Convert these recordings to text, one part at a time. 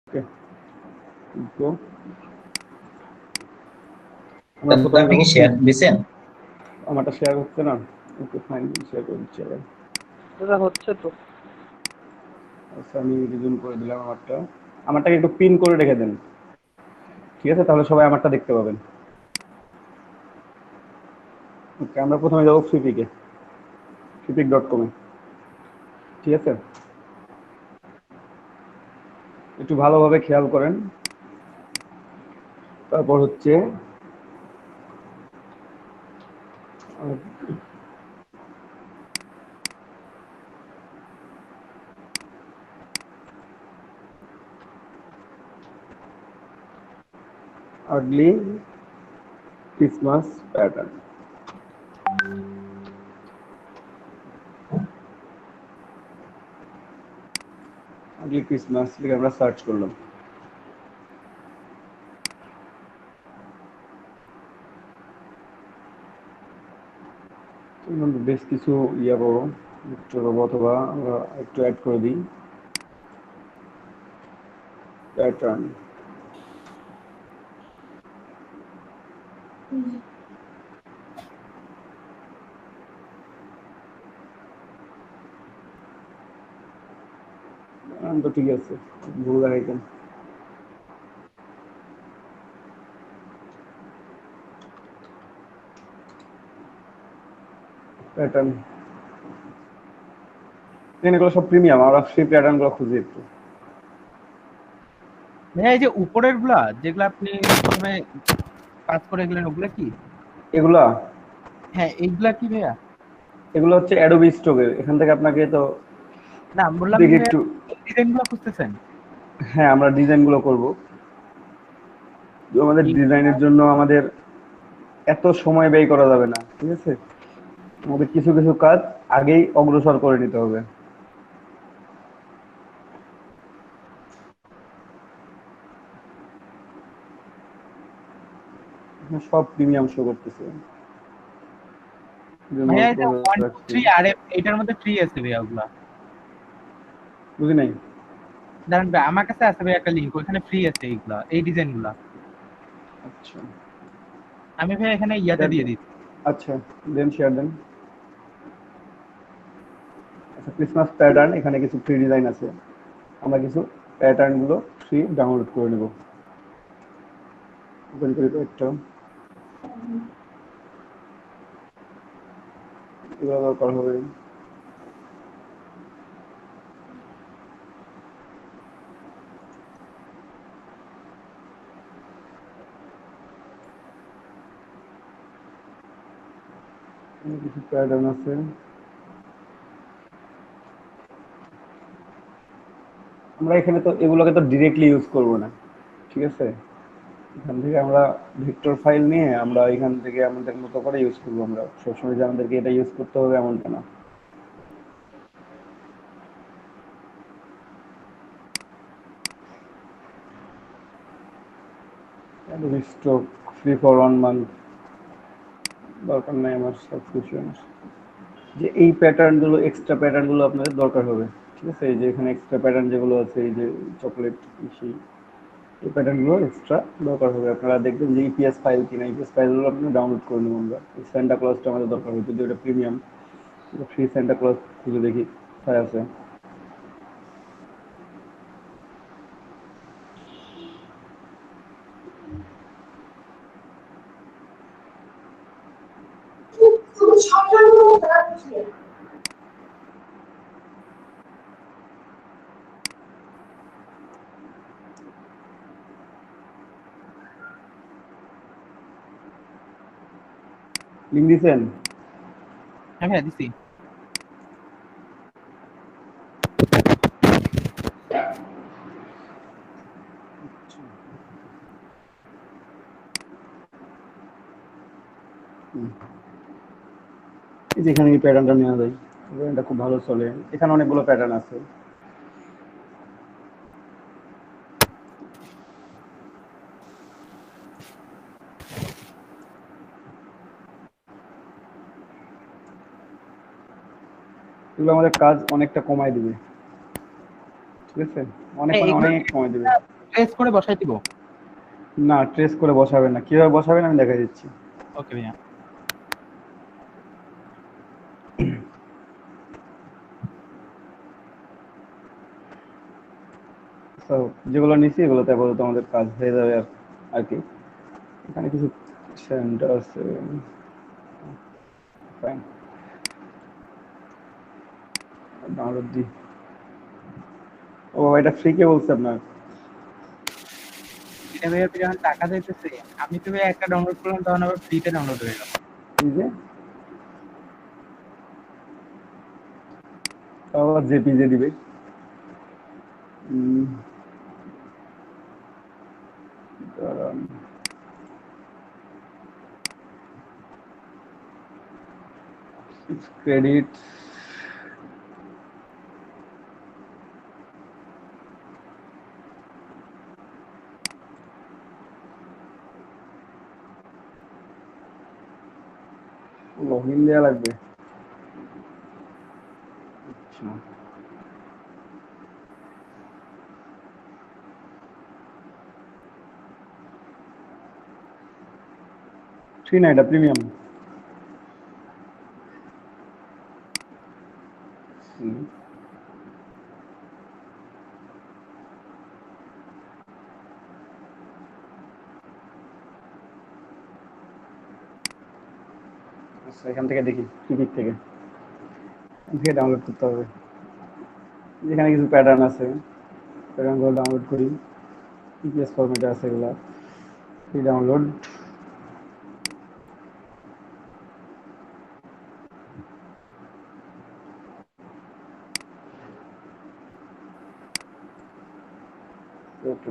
ওকে, তো আমরা প্রথমে আপনি যাবো কি শেয়ার দিছেন? আমারটা শেয়ার হচ্ছে না। ওকে ফাইন, শেয়ার করে দিচ্ছি আবার। এটা হচ্ছে তো। আচ্ছা, আমি রিজুম করে দিলাম আমারটা। আমারটাকে একটু পিন করে রেখে দেন, ঠিক আছে? তাহলে সবাই আমারটা দেখতে পাবেন। ওকে, আমরা প্রথমে যাবো ফ্রিপিকে, ফ্রিপিক.com-এ, ঠিক আছে? একটু ভালোভাবে খেয়াল করেন। তারপর হচ্ছে early Christmas pattern. Early Christmas লিখে আমরা সার্চ করলাম। বেশ কিছু ইয়া পাবো, একটু পাবো, অথবা আমরা একটু অ্যাড করে দিই প্যাটার্ন। তো ঠিক আছে, ভুল দেখাইতেন। প্যাটার্ন এগুলো সব প্রিমিয়াম, আমরা ফ্রি প্যাটার্ন গুলো খুঁজি একটু। ভাইয়া এই যে উপরের গুলা যেগুলা আপনি প্রথমে কাজ করে গেলেন ওগুলা কি? এগুলা হ্যাঁ এইগুলা কি ভাইয়া? এগুলো হচ্ছে অ্যাডোবি স্টকের, এখান থেকে আপনাকে তো না আমি বললাম দেখি যে একটু। ডিজাইন গুলো খুঁজতেছেন হ্যাঁ, আমরা ডিজাইন গুলো করবো। আমাদের ডিজাইনের জন্য আমাদের এত সময় ব্যয় করা যাবে না, ঠিক আছে? আমাদের কিছু কিছু কাজ আগেই অগ্রসর করে নিতে হবে। সব প্রিমিয়াম শো করতেছে। ভাইয়া এই যে 1 2 3 আর এটার মধ্যে ফ্রি আছে ভাইয়া ওগুলা। বুঝি নাই। দাঁড়ান ভাই আমার কাছে আছে ভাই একটা লিংক, ওখানে ফ্রি আছে এইগুলা, এই ডিজাইন গুলা। আচ্ছা, আমি ভাই এখানে ইয়াতে দিয়ে দিচ্ছি। আচ্ছা, দেন শেয়ার দেন। আচ্ছা, ক্রিসমাস প্যাটার্ন, এখানে কিছু ফ্রি ডিজাইন আছে। আমরা কিছু প্যাটার্ন গুলো ফ্রি ডাউনলোড করে নেব। ওপেন করি একটা, এগুলো দরকার হবে। কিছু প্যাটার্ন আছে। আমরা এখানে তো এগুলোকে তো ডিরেক্টলি ইউজ করব না, ঠিক আছে? এখান থেকে আমরা ভেক্টর ফাইল নিয়ে আমরা এখান থেকে আমাদের মতো করে ইউজ করবো। আমরা সবসময় যে আমাদেরকে এটা ইউজ করতে হবে এমনটা না। স্টক ফ্রি ফর 1 মান্থ, দরকার নাই আমার সাবস্ক্রিপশন। যে এই প্যাটার্নগুলো, এক্সট্রা প্যাটার্নগুলো আপনাদের দরকার হবে, ঠিক আছে? এই যে এখানে এক্সট্রা প্যাটার্ন যেগুলো আছে, এই যে চকলেট, সেই এই প্যাটার্নগুলো এক্সট্রা দরকার হবে। আপনারা দেখবেন যে ইপিএস ফাইল কিনা, ইপিএস ফাইলগুলো আপনি ডাউনলোড করে নেব। আমরা এই স্যান্টা ক্লজটা আমাদের দরকার হবে, যদি ওটা প্রিমিয়াম। ফ্রি স্যান্টা ক্লজ খুঁজে দেখি কোথায় আছে। লিঙ্ক দিছেন? হ্যাঁ ভাইয়া দিছি। এই যে এখানে এই প্যাটার্নটা নেওয়া যায়, প্যাটার্নটা খুব ভালো চলে। এখানে অনেকগুলো প্যাটার্ন আছে। এগুলো আমাদের কাজ অনেকটা কমায় দিবে, ঠিক আছে? অনেক মানে এগুলো অনেক কমায় দিবে। ট্রেস করে বসাই দিব? না, ট্রেস করে বসাবেন না, কিভাবে বসাবেন আমি দেখাই দিচ্ছি। ওকে ভাইয়া। তো যেগুলো নিচ্ছি এগুলোতে আপাতত আমাদের কাজ হয়ে যাবে আর কি। এখানে কিছু সেন্টার আছে, ফাইন, ডাউনলোড দিই। ও এটা ফ্রি কে বলছে আপনার? এটা ভাইয়া যখন টাকা দিতেছে, আমি তো ভাইয়া একটা ডাউনলোড করলাম তখন আবার ফ্রিতে ডাউনলোড হয়ে গেল। এই যে আবার জেপিজে দিবে। দাঁড়ান। ক্রেডিট লগ ইন দেওয়া লাগবে। আচ্ছা, ফ্রি না, এটা প্রিমিয়াম। আচ্ছা, এখান থেকে দেখি টিকিট থেকে, এখান থেকে ডাউনলোড করতে হবে। এখানে কিছু প্যাটার্ন আছে, প্যাটার্নগুলো ডাউনলোড করি। ইপিএস ফরম্যাটে আছে এগুলা, ফ্রি ডাউনলোড।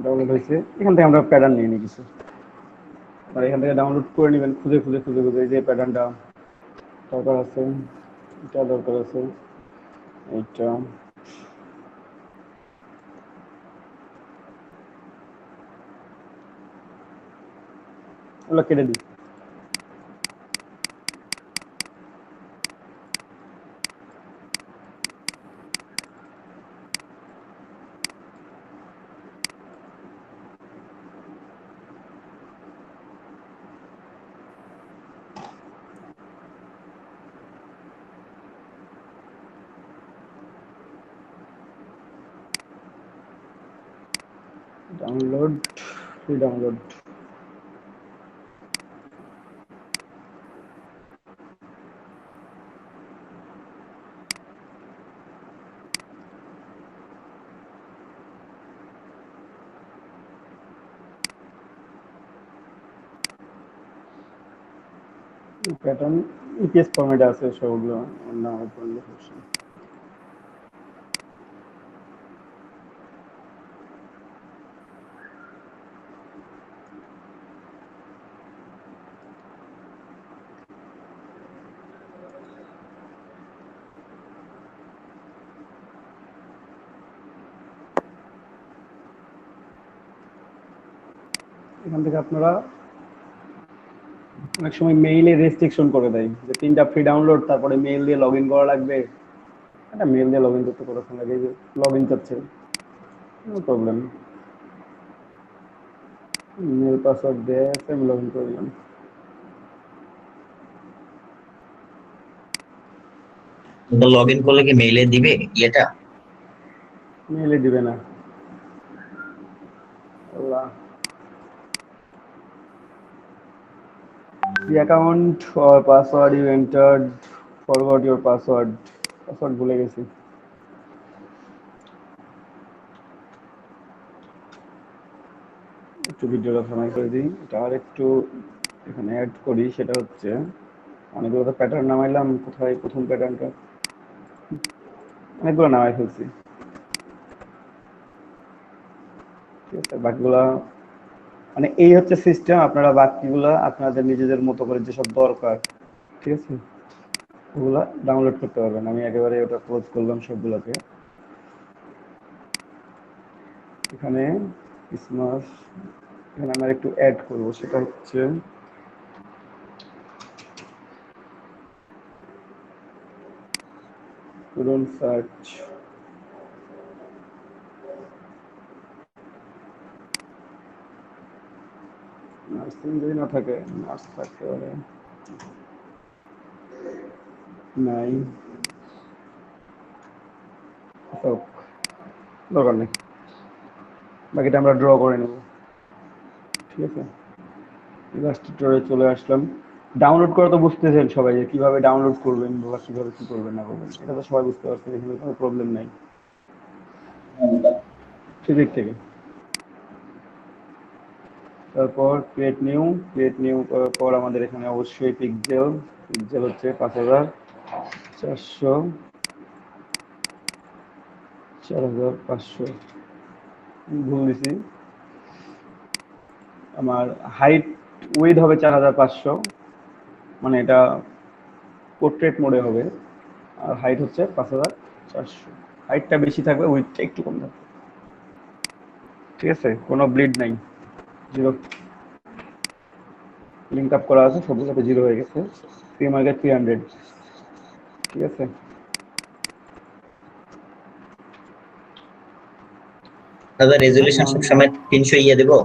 ডাউনলোড হয়েছে, এখান থেকে আমরা প্যাটার্ন নিয়ে নিই কিছু, আর এখান থেকে ডাউনলোড করে নেবেন খুঁজে খুঁজে খুঁজে খুঁজে। এই যে প্যাটার্নটা দরকার আছে, এটা দরকার আছে, এইটা, ওগুলো কেটে দিই। Download, free download. Pattern EPS ফরম্যাটে আছে সবগুলো, ডাউনলোড করলে সমস্যা নেই। এখান থেকে আপনারা অনেক সময় মেইলে রেস্ট্রিকশন করে দেয় যে 3টা ফ্রি ডাউনলোড, তারপরে মেইল দিয়ে লগ ইন করা লাগবে। এটা মেইল দিয়ে লগ ইন করতে কতক্ষণ লাগে, যে লগ ইন করছে, নো প্রবলেম, মেল পাসওয়ার্ড দিয়ে আছে, আমি লগ ইন করে দিলাম। লগ ইন করলে কি মেইলে দিবে ইয়েটা? মেইলে দিবে না, আল্লাহ। The account or password you entered, forgot your password, password ভুলে গেছি। একটু ভিডিওটা সময় করে দিই, এটা আর একটু এখানে অ্যাড করি। সেটা হচ্ছে অনেকগুলো তো প্যাটার্ন নামাইলাম, কোথায় প্রথম প্যাটার্নটা, অনেকগুলো নামাই ফেলছি, ঠিক আছে। বাকিগুলা মানে এই হচ্ছে সিস্টেম, আপনারা বাকিগুলা আপনাদের নিজেদের মতো করে যেসব দরকার, ঠিক আছে, ওগুলা ডাউনলোড করতে পারবেন। আমি একেবারে ওটা ক্লোজ করলাম সবগুলোকে। এখানে ক্রিসমাস, এখানে আমরা একটু অ্যাড করব, সেটা হচ্ছে স্টুডেন্ট সার্চ, নার্সিং যদি না থাকে, নার্স থাকতে পারে, নাই, তো দরকার নেই, বাকিটা আমরা ড্র করে নেব। ঠিক আছে, ইলাস্ট্রেটরে চলে আসলাম। ডাউনলোড করা তো বুঝতেছেন সবাই যে কিভাবে ডাউনলোড করবেন বা কিভাবে কি করবেন না করবেন, এটা তো সবাই বুঝতে পারছেন, এখানে কোনো প্রবলেম নাই সেদিক থেকে। তারপর ক্রিয়েট নিউ করার পর আমাদের এখানে অবশ্যই পিক্সেল হচ্ছে 5400, 4500, ভুল দিছি। আমার হাইট উইড হবে 4500, মানে এটা পোর্ট্রেট মোডে হবে, আর হাইট হচ্ছে 5400। হাইটটা বেশি থাকবে, উইডটা একটু কম থাকবে। ঠিক আছে, কোনো ব্লিড নাই, জিরো লিঙ্ক আপ করা আছে, সবগুলোতে জিরো হয়ে গেছে। Pre market 300। ঠিক আছে, দাদা রেজুলেশন সবসময় 300 দেবো?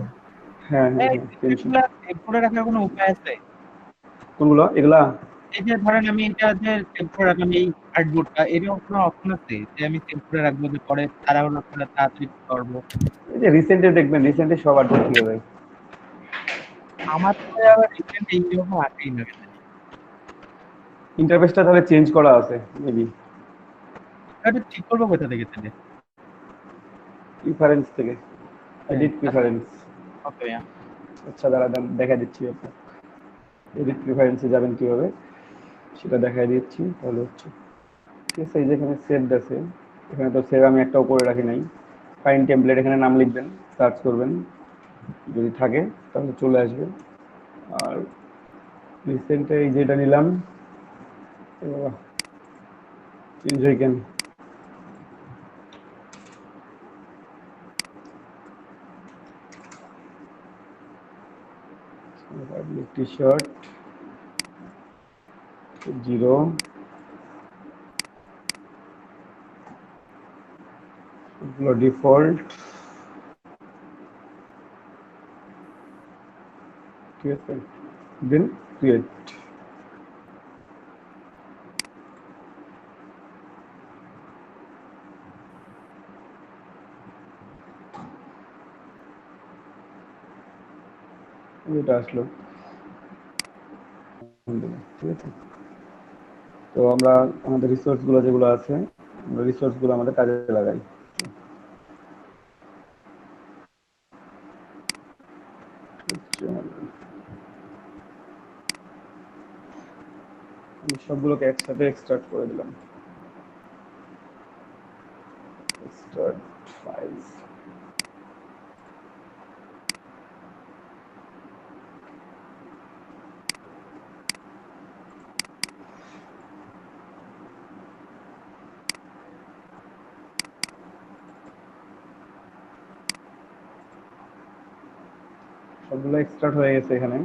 হ্যাঁ হ্যাঁ এই হ্যাঁ, 300। এগুলা সেভ করে রাখার কোনো উপায় আছে? কোনগুলো এগুলা? এই যে ধরেন আমি এটা যে সেভ করে রাখলাম এই আর্টবোর্ডটা, এরকম কোনো অপশন আছে যে আমি সেভ করে রাখবো, যে পরে তাড়াহুড়ো করে তাড়াতাড়ি করবো? এই যে রিসেন্টে দেখবেন, রিসেন্টে সব আপডেট হয়ে যায়। আমার তো আবার রিসেন্ট এইরকম আসেই না। ইন্টারফেসটা তাহলে চেঞ্জ করা আছে মেবি। এটা ঠিক করবো কোথা থেকে তাহলে? প্রিফারেন্স থেকে, এডিট প্রিফারেন্স। ওকে, আচ্ছা দাঁড়ান, দেখা দিচ্ছি আপনার। এডিট প্রিফারেন্সে যাবেন কিভাবে সেটা দেখাই দিচ্ছি, তাহলে হচ্ছে। ঠিক আছে, এই যেখানে সেভ আছে, এখানে তো সেভ আমি একটাও করে রাখি নাই। ফাইন টেমপ্লেট, এখানে নাম লিখবেন, সার্চ করবেন, যদি থাকে তাহলে চলে আসবে। আর রিসেন্টে এই যেটা নিলাম, চেঞ্জ হয়ে কেন, টি শার্ট 0, ডিফল্ট। ঠিক আছে, দেন ক্রিয়েট। এটা আসলো। ঠিক আছে, তো আমরা আমাদের রিসোর্স গুলো যেগুলো আছে, আমরা রিসোর্স গুলো আমাদের কাজে লাগাই। আমি সবগুলোকে একসাথে এক্সট্রাক্ট করে দিলাম। Extract files. সবগুলো এক্সট্রাক্ট হয়ে গেছে এখানে।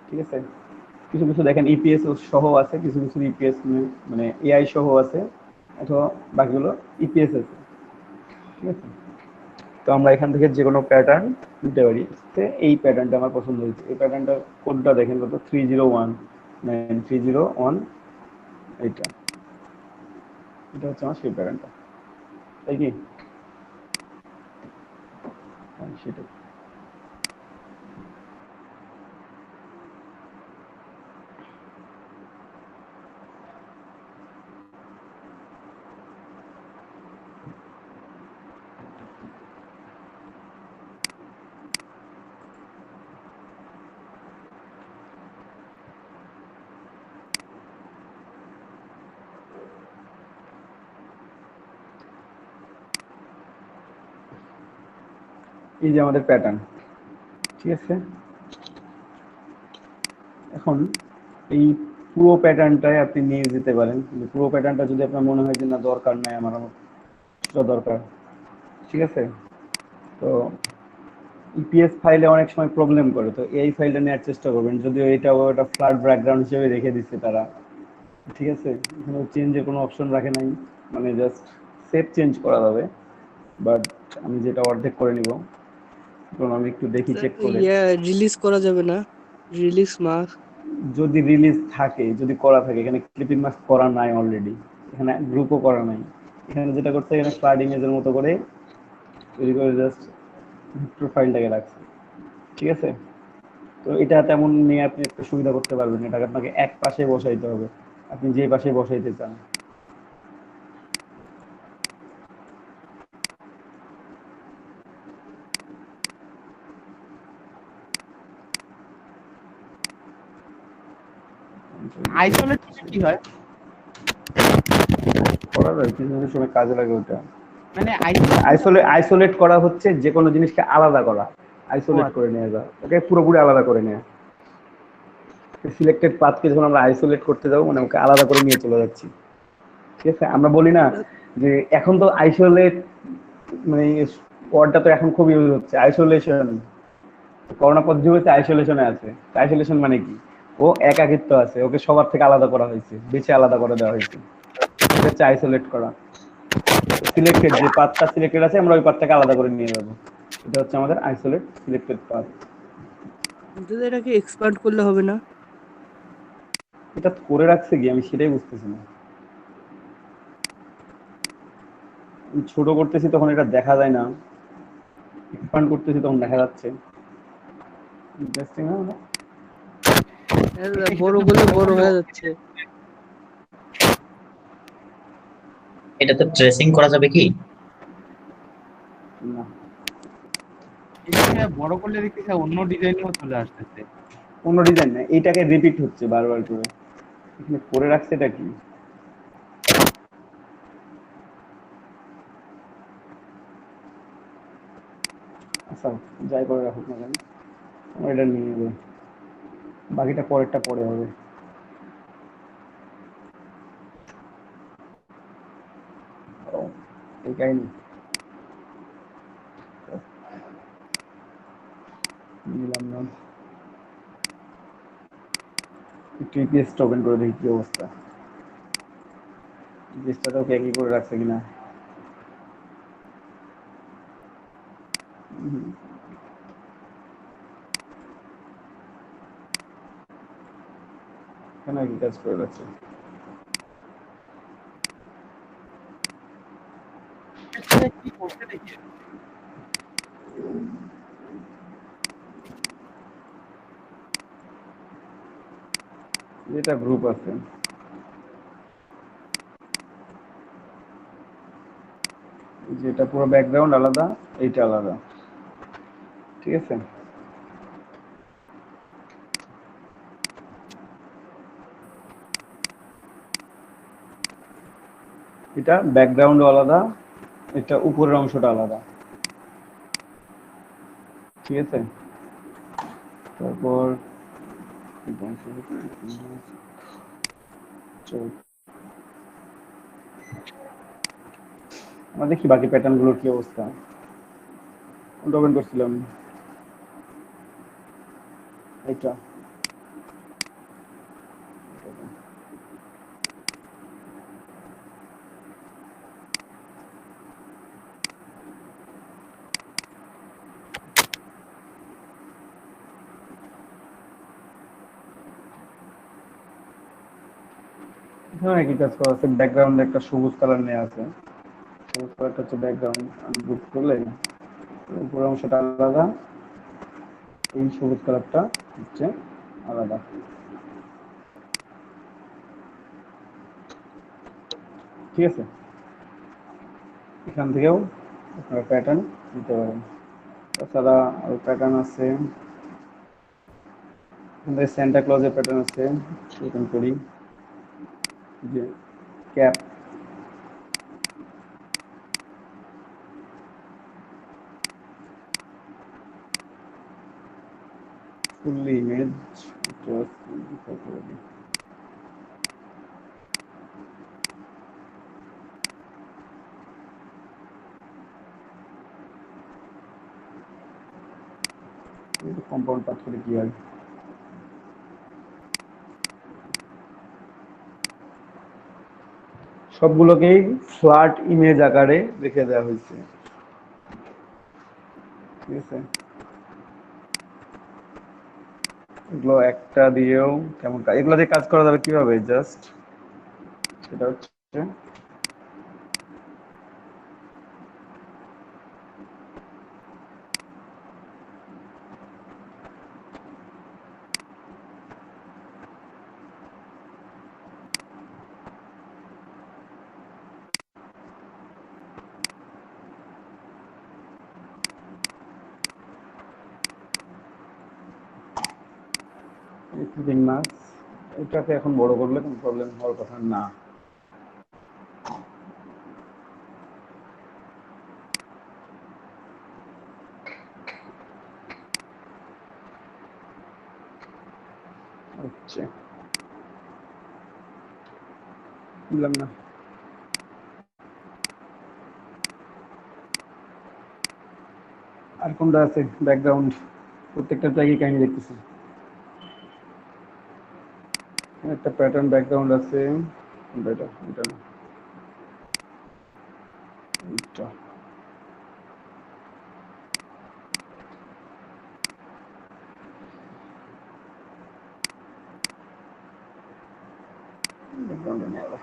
ঠিক আছে, কিছু কিছু দেখেন ইপিএস সহ আছে, কিছু কিছু ইপিএস মানে এআই সহ আছে, অথবা বাকিগুলো ইপিএস আছে। ঠিক আছে, তো আমরা এখান থেকে যে কোনো প্যাটার্ন নিতে পারি। এই প্যাটার্নটা আমার পছন্দ হয়েছে, এই প্যাটার্নটা কোডটা দেখেন কত, 301930 এইটা, এটা হচ্ছে আমার সেই প্যাটার্নটা, তাই কি? হ্যাঁ, সেটাই। এই যে আমাদের প্যাটার্ন। ঠিক আছে, এখন এই পুরো প্যাটার্নটাই আপনি নিয়ে যেতে পারেন, কিন্তু পুরো প্যাটার্নটা যদি আপনার মনে হয় যে না দরকার নাই, আমার কিছুটা দরকার। ঠিক আছে, তো ইপিএস ফাইলে অনেক সময় প্রবলেম করে, তো এই ফাইলটা নেওয়ার চেষ্টা করবেন, যদিও এটা ওটা ফ্ল্যাট ব্যাকগ্রাউন্ড হিসেবে রেখে দিচ্ছে তারা। ঠিক আছে, এখানে চেঞ্জের কোনো অপশন রাখে নাই, মানে জাস্ট সেভ চেঞ্জ করা যাবে, বাট আমি যেটা অর্ধেক করে নিব, কারণ আমি একটু দেখি চেক করে। ইয়া রিলিজ করা যাবে না, রিলিজ মার্ক। যদি রিলিজ থাকে, যদি করা থাকে, এখানে ক্লিপিং মাস্ক করা নাই অলরেডি, এখানে গ্রুপও করা নাই। এখানে যেটা করছে, এখানে ফ্লাড ইমেজের মতো করে তৈরি করে জাস্ট প্রোফাইলটাকে রাখছে, ঠিক আছে। তো এটা তেমন নিয়ে আপনি একটু সুবিধা করতে পারবেন, এটাকে আপনাকে এক পাশে বসাইতে হবে, আপনি যে পাশে বসাইতে চান। আইসোলেট কি হয়? করা যায়, কিছু কিছু সময় কাজে লাগে ওটা। মানে আইসোলেট করা হচ্ছে যে কোনো জিনিসকে আলাদা করা, আইসোলেট আচ্ছা। করে নিয়ে যাওয়া, ওকে পুরোপুরি আলাদা করে নেওয়া। সিলেক্টেড পাথকে যখন আমরা আইসোলেট করতে যাবো, মানে ওকে আলাদা করে নিয়ে চলে যাচ্ছি, ঠিক আছে। আমরা বলি না যে এখন তো আইসোলেট, মানে ওয়ার্ডটা তো এখন খুব ইউজ হচ্ছে, আইসোলেশন। করোনা পদ্ধতি হচ্ছে আইসোলেশনে আছে। আইসোলেশন মানে কি? ও একাকিত্ব আছে, ওকে সবার থেকে আলাদা করা হয়েছে, বেছে আলাদা করে দেওয়া হয়েছে, এটা হচ্ছে আইসোলেট করা। সিলেক্টেড যে পাথটা সিলেক্টেড আছে, আমরা ওই পাথটাকে আলাদা করে নিয়ে যাবো, এটা হচ্ছে আমাদের আইসোলেট সিলেক্টেড পাথ। কিন্তু এটাকে এক্সপান্ড করলে হবে না? এটা করে রাখছে কি, আমি সেটাই বুঝতেছি না। আমি ছোট করতেছি তখন এটা দেখা যায় না, এক্সপান্ড করতেছি তখন দেখা যাচ্ছে। ইন্টারেস্টিং না? বড় করলে বড় হয়ে যাচ্ছে। এটা তো ট্রেসিং করা যাবে কি? না, এটা বড় করলে দেখতেছি অন্য ডিজাইনেও চলে আসতেছে। অন্য ডিজাইন না, এইটাকে রিপিট হচ্ছে বারবার করে। এখানে করে রাখছে এটা কি? আচ্ছা, যাই করে রাখুক না কেন, আমরা এটা নিয়ে নেবো, বাকিটা পরেরটা পরে হবে। ও, এই কাহিনী নিলাম না। একটু ইপিএসটা ওপেন করে দেখি কি অবস্থা, ইপিএসটাও কি একই করে রাখছে কিনা। কেন একই কাজ করে রাখছে? কি করতে দেখি এটা গ্রুপ আছে, যেটা পুরো ব্যাকগ্রাউন্ড আলাদা, এইটা আলাদা, ঠিক আছে। এটা ব্যাকগ্রাউন্ড আলাদা, এটা উপরের অংশটা আলাদা, ঠিক আছে। তারপর আমরা দেখি বাকি প্যাটার্ন গুলোর কি অবস্থা। কোনটা ওপেন করছিলাম? এটা হ্যাঁ, একই কাজ করা আছে। ব্যাকগ্রাউন্ডে একটা সবুজ কালার নেওয়া আছে, সবুজ কালারটা হচ্ছে ব্যাকগ্রাউন্ড। আমি গ্রুপ করলে উপরের অংশটা আলাদা, এই সবুজ কালারটা হচ্ছে আলাদা, ঠিক আছে। এখান থেকেও আপনারা প্যাটার্ন নিতে পারেন। তাছাড়া আরো প্যাটার্ন আছে, সেন্টা ক্লজের প্যাটার্ন আছে, ওপেন করি। যে cap, fully image, compound path করে কি হয়। সবগুলোকেই ফ্ল্যাট ইমেজ আকারে রেখে দেওয়া হয়েছে, ঠিক আছে। এগুলো একটা দিয়েও কেমন কাজ, এগুলো দিয়ে কাজ করা যাবে কিভাবে, জাস্ট সেটা হচ্ছে ফিটিং মাছ, এটাকে এখন বড় করলে কোনো প্রবলেম হওয়ার কথা না। হচ্ছে বুঝলাম না। আর কোনটা আছে ব্যাকগ্রাউন্ড, প্রত্যেকটা জায়গায় কাহিনী দেখতেছি। একটা প্যাটার্ন ব্যাকগ্রাউন্ড আছে, কোনটা এটা, এটা না, এটা ব্যাকগ্রাউন্ড নিয়ে আলাদা।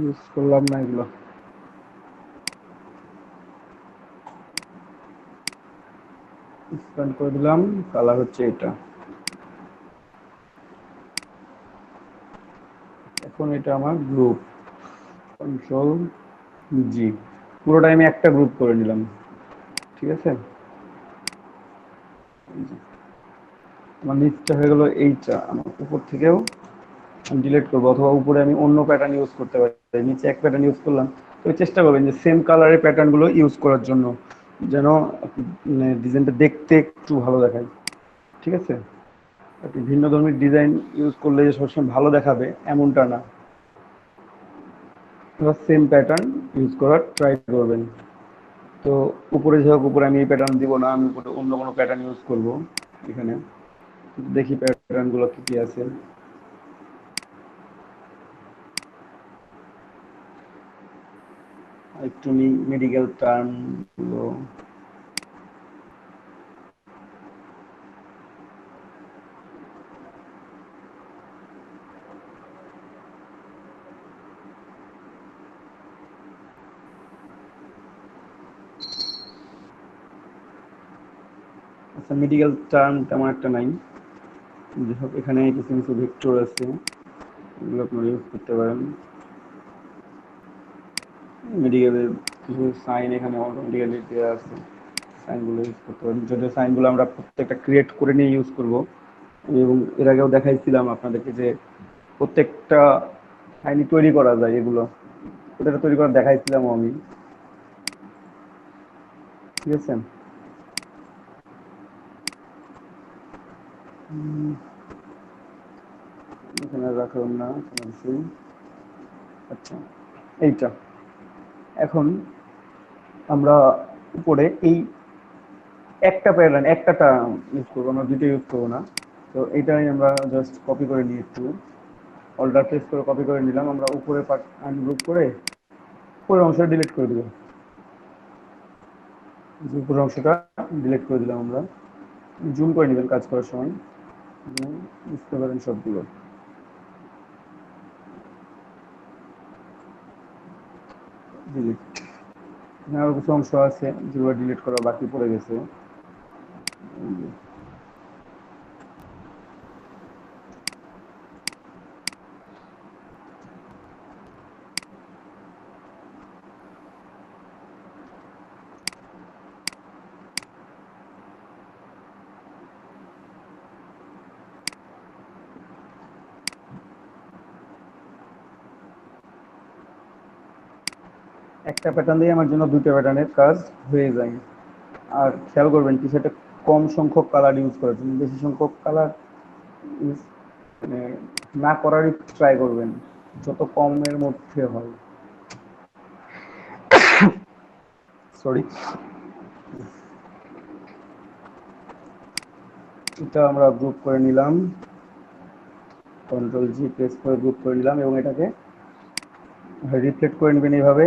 ইউজ করলাম না এগুলো। স্ক্যান করে দিলাম, কালার হচ্ছে এটা। এখন এটা আমার গ্রুপ, কন্ট্রোল জি, পুরোটা আমি একটা গ্রুপ করে নিলাম, ঠিক আছে। আমার নিচটা হয়ে গেল এইটা, আমার উপর থেকেও ডিলিট করবো, অথবা উপরে আমি অন্য প্যাটার্ন ইউজ করতে পারি, নিচে এক প্যাটার্ন ইউজ করলাম। তো চেষ্টা করবেন যে সেম কালারের প্যাটার্নগুলো ইউজ করার জন্য, যেন মানে ডিজাইনটা দেখতে একটু ভালো দেখায়, ঠিক আছে। আপনি ভিন্ন ধর্মীর ডিজাইন ইউজ করলে যে সবসময় ভালো দেখাবে এমনটা না, সেম প্যাটার্ন ইউজ করার ট্রাই করবেন। তো উপরে যে হোক, উপরে আমি এই প্যাটার্ন দিব না, আমি উপরে অন্য কোনো প্যাটার্ন ইউজ করব। এখানে দেখি প্যাটার্নগুলো কি কি আছে। একটু মেডিকেল টার্মগুলো, আচ্ছা মেডিকেল টার্ম তেমন একটা নাই, যাই হোক এখানে কিছু কিছু ভেক্টর আছে, এগুলো আপনারা ইউজ করতে পারেন। মেডিকেলের কিছু সাইন এখানে অটোমেটিক্যালি দেওয়া আছে, সাইনগুলো ইউজ করতে পারেন, যদিও সাইনগুলো আমরা প্রত্যেকটা ক্রিয়েট করে নিয়ে ইউজ করব। এবং এর আগেও দেখাইছিলাম আপনাদেরকে যে প্রত্যেকটা সাইনই তৈরি করা যায়, এগুলো ওটা তৈরি করা দেখাইছিলাম আমি, ঠিক আছে। এখানে রাখলাম না কোনো কিছুই। আচ্ছা এইটা এখন আমরা উপরে এই একটা প্যাটার্ন একটা টার্ম ইউজ করবো, আমরা দুটো ইউজ করবো না। তো এইটাই আমরা জাস্ট কপি করে নিয়ে একটু অল্টার প্রেস করে কপি করে নিলাম, আমরা উপরে পার্ট আনগ্রুপ করে উপরের অংশটা ডিলিট করে দেবো, উপরের অংশটা ডিলিট করে দিলাম আমরা। জুম করে নেবেন কাজ করার সময়, বুঝতে পারেন সবগুলো। ডিলিট, আরো কিছু অংশ আছে যেগুলো ডিলিট করা বাকি পড়ে গেছে। একটা প্যাটার্ন দিয়ে আমার জন্য দুইটা প্যাটার্নের কাজ হয়ে যায়। আর খেয়াল করবেন টি শার্টে কম সংখ্যক কালার ইউজ করার জন্য, বেশি সংখ্যক কালার ইউজ মানে না করারই ট্রাই করবেন, যত কমের মধ্যে হয়। সরি। এটা আমরা গ্রুপ করে নিলাম, কন্ট্রোল জি প্রেস করে গ্রুপ করে নিলাম এবং এটাকে রিফ্লেক্ট করে নেবেন এইভাবে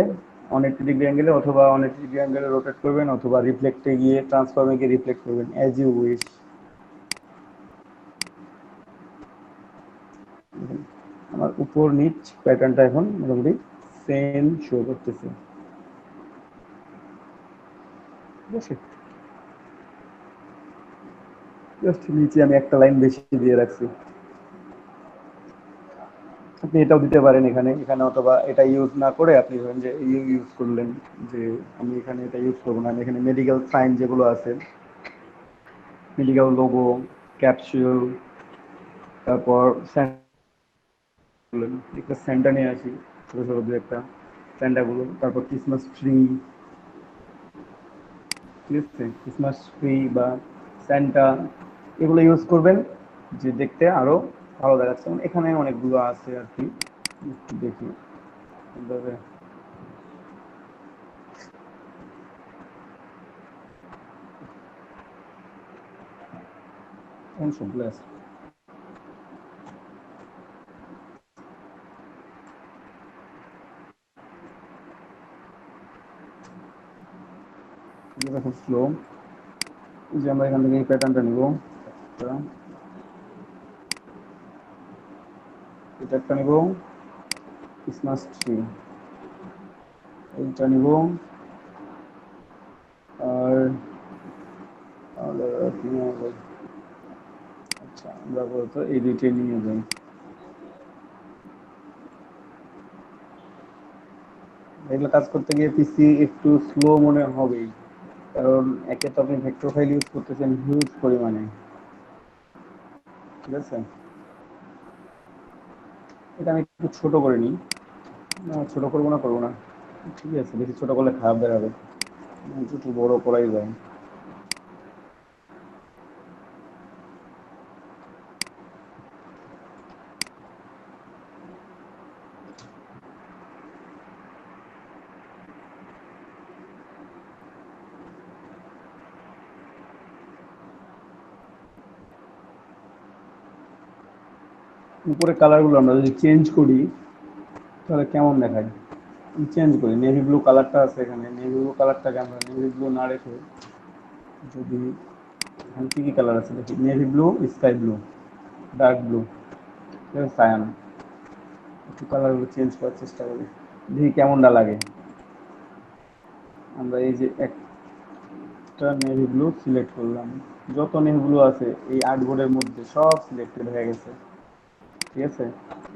180 ডিগ্রি অ্যাঙ্গেলে, অথবা 180 ডিগ্রি অ্যাঙ্গেলে রোটেট করবেন, অথবা রিফ্লেক্টে গিয়ে ট্রান্সফর্মে গিয়ে রিফ্লেক্ট করবেন, অ্যাজ ইউ উইশ। আমার উপর নিচ প্যাটার্নটা এখন মোটামুটি সেম শো করতেছে, ঠিক আছে। জাস্ট নিচে আমি একটা লাইন বেশি দিয়ে রাখছি। আপনি এটাও দিতে পারেন এখানে এখানে, অথবা এটা ইউজ না করে আপনি ধরেন যে ইউজ করলেন যে আমি এখানে এটা ইউজ করবো না, আমি এখানে মেডিকেল সাইন যেগুলো আছে, মেডিকেল লোগো, ক্যাপসুল, তারপর একটা স্যান্টা নিয়ে আসি, ছোটো ছোটো দু একটা স্যান্টাগুলো, তারপর ক্রিসমাস ট্রি, ঠিক আছে, ক্রিসমাস ট্রি বা স্যান্টা, এগুলো ইউজ করবেন যে দেখতে আরও ভালো দেখাচ্ছে। এখানে অনেকগুলো আছে আর কি, একটু দেখি এভাবে। সবগুলো আছে, খুব স্লো। যে আমরা এখান থেকে এই প্যাটার্নটা নিব, এটা একটা নিব, ক্রিসমাস ট্রি এইটা নিব, আর আচ্ছা আমরা বলতো এই দুইটাই নিয়ে যাই। এগুলো কাজ করতে গিয়ে পিসি একটু স্লো মনে হবেই, কারণ একে তো আপনি ভেক্টর ফাইল ইউজ করতেছেন হিউজ পরিমাণে, ঠিক আছে। এটা আমি একটু ছোট করে নিই, না ছোট করবো না, করবো না, ঠিক আছে, বেশি ছোট করলে খারাপ বেরোবে, একটু বড় করাই যায়। উপরে কালারগুলো আমরা যদি চেঞ্জ করি তাহলে কেমন দেখায়, আমি চেঞ্জ করি, নেভি ব্লু কালারটা আছে এখানে, নেভি ব্লু কালারটাকে আমরা নেভি ব্লু না রেখে যদি কি কি কালার আছে দেখি, navy blue, sky blue, dark blue, cyan, একটু কালারগুলো চেঞ্জ করার চেষ্টা করি, দেখি কেমনটা লাগে। আমরা এই যে একটা নেভি ব্লু সিলেক্ট করলাম, যত নেভি ব্লু আছে এই আর্টবোর্ডের মধ্যে সব সিলেক্টেড হয়ে গেছে, ঠিক আছে।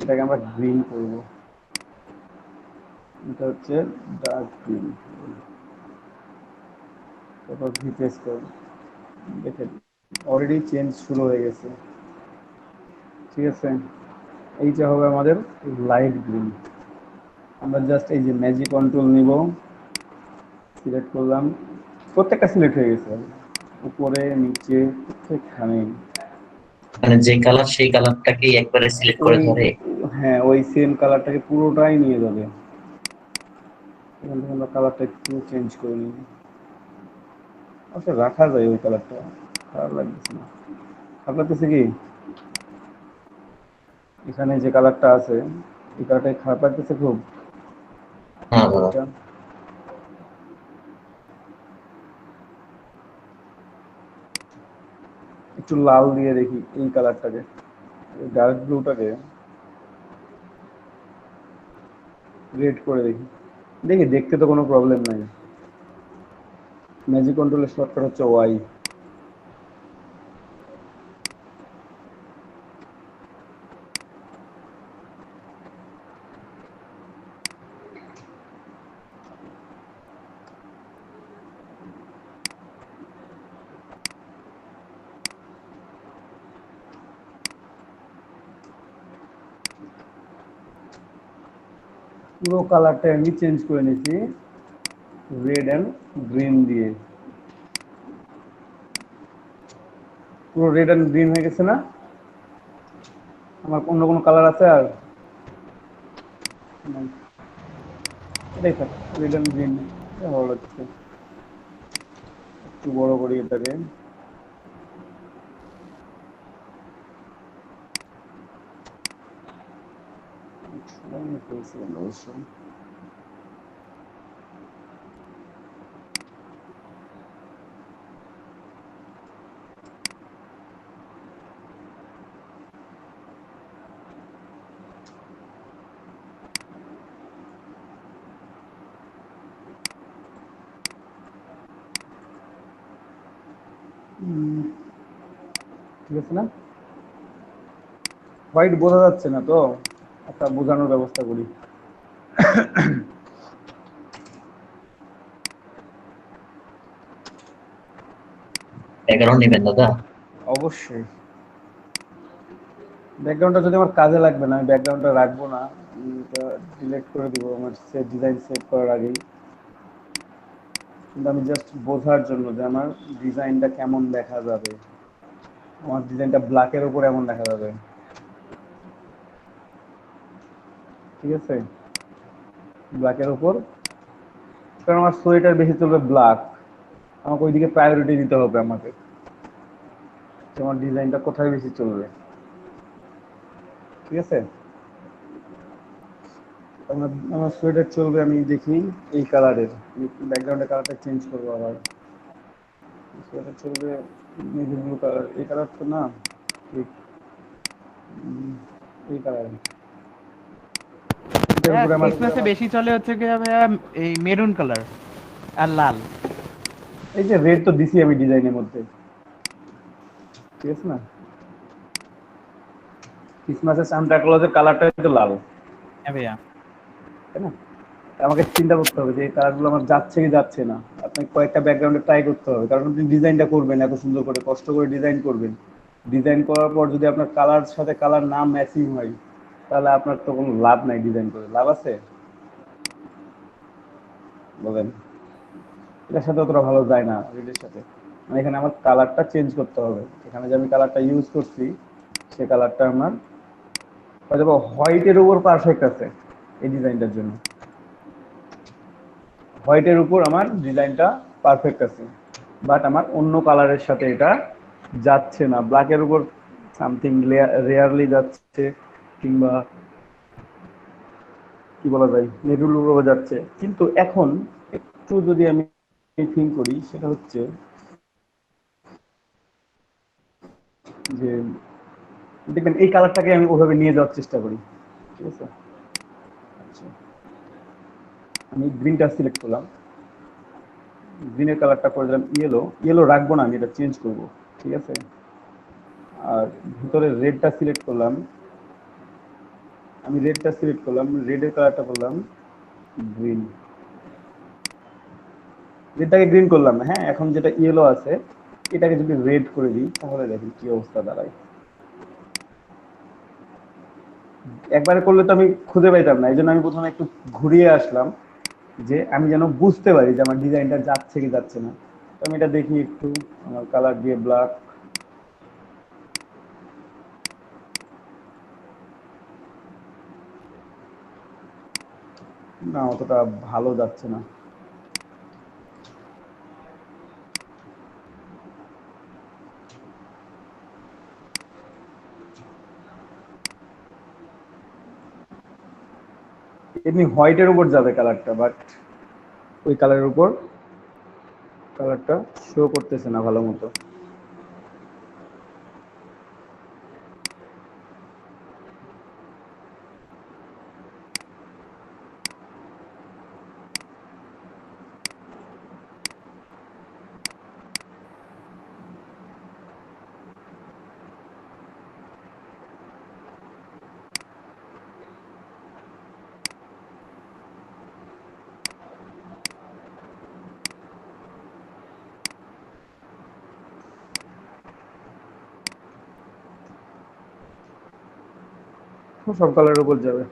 এটাকে আমরা গ্রিন করব, এটা হচ্ছে ডার্ক গ্রিন, তারপর ভিপিএস করব, দেখেন অলরেডি চেঞ্জ শুরু হয়ে গেছে, ঠিক আছে। এইটা হবে আমাদের লাইট গ্রিন। আমরা জাস্ট এই যে ম্যাজিক কন্ট্রোল নিব, সিলেক্ট করলাম, প্রত্যেকটা সিলেক্ট হয়ে গেছে, উপরে নিচে প্রত্যেকখানে, মানে যে কালার সেই কালারটাকেই একবারে সিলেক্ট করে ওই ধরে। হ্যাঁ ওই সেম কালারটাকে পুরোটাই নিয়ে যাবে। এখান থেকে আমরা কালারটা একটু চেঞ্জ করে নিই, আচ্ছা রাখা যায় ওই কালারটা, খারাপ লাগতেছে না। খারাপ লাগতেছে কি এখানে যে কালারটা আছে এই কালারটাই খারাপ লাগতেছে খুব, হ্যাঁ দাদা। এটা একটু লাল দিয়ে দেখি এই কালারটাকে, ডার্ক ব্লুটাকে রেড করে দেখি, দেখি দেখতে তো কোনো প্রবলেম নাই। ম্যাজিক কন্ট্রোলের শর্টকাট হচ্ছে ওয়াই। পুরো কালারটা আমি চেঞ্জ করে নিয়েছি, রেড অ্যান্ড গ্রিন দিয়ে পুরো রেড অ্যান্ড গ্রিন হয়ে গেছে না? আমার অন্য কোনো কালার আছে আর? নাই। এটাই থাক, রেড অ্যান্ড গ্রিন ভালো লাগছে। একটু বড় করি এটাকে। অবশ্য ঠিক আছে না? হোয়াইট বোঝা যাচ্ছে না তো, একটা বোঝানোর ব্যবস্থা করি। ব্যাকগ্রাউন্ড নেবেন দাদা? অবশ্যই। ব্যাকগ্রাউন্ডটা যদি আমার কাজে লাগবে না, আমি ব্যাকগ্রাউন্ডটা রাখবো না, এটা ডিলিট করে দিব আমার ডিজাইন সেভ করার আগেই। কিন্তু আমি জাস্ট বোঝার জন্য যে আমার ডিজাইনটা কেমন দেখা যাবে, আমার ডিজাইনটা ব্ল্যাকের উপর এমন দেখা যাবে, ঠিক আছে? ব্ল্যাকের উপর, কারণ আমার সোয়েটার বেশি চলবে ব্ল্যাক, আমাকে ওইদিকে প্রায়োরিটি দিতে হবে আমাকে, আমার ডিজাইনটা কোথায় বেশি চলবে, ঠিক আছে? আমার আমার সোয়েটার চলবে, আমি দেখি এই কালারের, ব্যাকগ্রাউন্ডের কালারটা চেঞ্জ করবো আবার। সোয়েটার চলবে নেভি ব্লু কালার, এই কালার তো না, ঠিক এই কালার। এটার উপরে আমার ক্রিসমাসে বেশি চলে হচ্ছে কি ভাইয়া এই মেরুন কালার আর লাল। এই যে রেড তো দিছি আমি ডিজাইনের মধ্যে, ঠিক আছে না? ক্রিসমাসের সান্টা ক্লজের কালারটা তো লাল, হ্যাঁ ভাইয়া। তাই না? আমাকে চিন্তা করতে হবে যে এই কালারগুলো আমার যাচ্ছে কি যাচ্ছে না। আপনি কয়েকটা ব্যাকগ্রাউন্ডে ট্রাই করতে হবে, কারণ আপনি ডিজাইনটা করবেন এত সুন্দর করে, কষ্ট করে ডিজাইন করবেন, ডিজাইন করার পর যদি আপনার কালার সাথে কালার না ম্যাচিং হয়, তাহলে আপনার তো কোনো লাভ নাই ডিজাইন করে। লাভ আছে বলেন? এটার সাথে অতটা ভালো যায় না রেডের সাথে। মানে এখানে আমার কালারটা চেঞ্জ করতে হবে, এখানে যে আমি কালারটা ইউজ করছি সে কালারটা আমার হয়তো হোয়াইটের উপর পারফেক্ট আছে এই ডিজাইনটার জন্য, হোয়াইটের উপর আমার ডিজাইনটা পারফেক্ট আছে, বাট আমার অন্য কালারের সাথে এটা যাচ্ছে না, ব্ল্যাকের উপর সামথিং রেয়ারলি যাচ্ছে, কিংবা কি বলা যায় নেভি ব্লুর উপর যাচ্ছে। কিন্তু এখন একটু যদি আমি থিঙ্ক করি, সেটা হচ্ছে যে দেখবেন এই কালারটাকে আমি ওভাবে নিয়ে যাওয়ার চেষ্টা করি, ঠিক আছে? আচ্ছা, আমি গ্রিনটা সিলেক্ট করলাম, গ্রিনের কালারটা করে দিলাম ইয়েলো, ইয়েলো রাখবো না, আমি এটা চেঞ্জ করব, ঠিক আছে? আর ভিতরে রেডটা সিলেক্ট করলাম, আমি রেডটা সিলেক্ট করলাম, রেডের কালারটা করলাম গ্রিন, রেডটাকে গ্রিন করলাম না, হ্যাঁ? এখন যেটা ইয়েলো আছে এটাকে যদি রেড করে দিই তাহলে দেখি কি অবস্থা দাঁড়ায়। একবারে করলে তো আমি খুঁজে পাইতাম না, এই জন্য আমি প্রথমে একটু ঘুরিয়ে আসলাম, যে আমি যেন বুঝতে পারি যে আমার ডিজাইনটা যাচ্ছে কি যাচ্ছে না। তো আমি এটা দেখি একটু, আমার কালার দিয়ে ব্ল্যাক, না অতটা ভালো যাচ্ছে না। এমনি হোয়াইটের উপর যাবে কালারটা, বাট ওই কালারের উপর কালারটা শো করতেছে না ভালো মতো। সব কালারের উপর যাবে।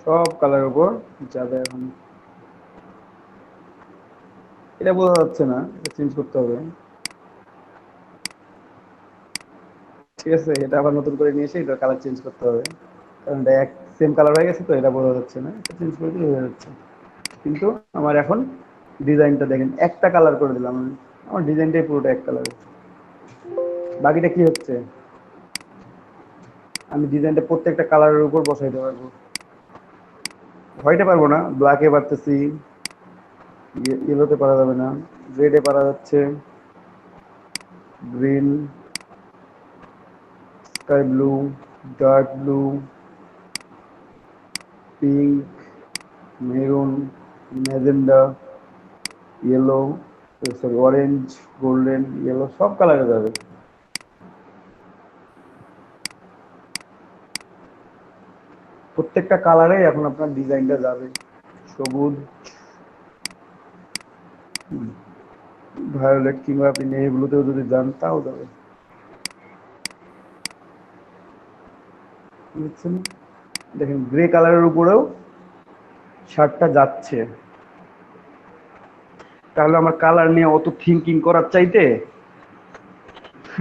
সব কালার উপর যাবে এখন। এটা বোঝা যাচ্ছে না, এটা চেঞ্জ করতে হবে। ঠিক আছে, এটা আবার নতুন করে নিয়ে এসে এটা কালার চেঞ্জ করতে হবে, কারণ এটা এক সেম কালার হয়ে গেছে, তো এটা বোঝা যাচ্ছে না, এটা চেঞ্জ করে দিলে হয়ে যাচ্ছে। কিন্তু আমার এখন ডিজাইনটা দেখেন, একটা কালার করে দিলাম আমি, আমার ডিজাইনটাই পুরোটা এক কালার। বাকিটা কি হচ্ছে, আমি ডিজাইনটা প্রত্যেকটা কালারের উপর বসাইতে পারবো। হোয়াইটে পারবো না, ব্ল্যাকে পারতেছি, ইয়েলোতে পারা যাবে না, রেডে পারা যাচ্ছে, green, sky blue, dark blue, pink, maroon, magenta, yellow, sorry orange, golden, yellow, সব কালারে যাবে। প্রত্যেকটা কালারে এখন আপনার ডিজাইনটা যাবে। সবুজ, ভায়োলেট, কিংবা আপনি নেভি ব্লুতেও যদি যান তাও যাবে। বুঝছেন? দেখেন গ্রে কালারের উপরেও শার্টটা যাচ্ছে। তাহলে আমার কালার নিয়ে অত থিঙ্কিং করার চাইতে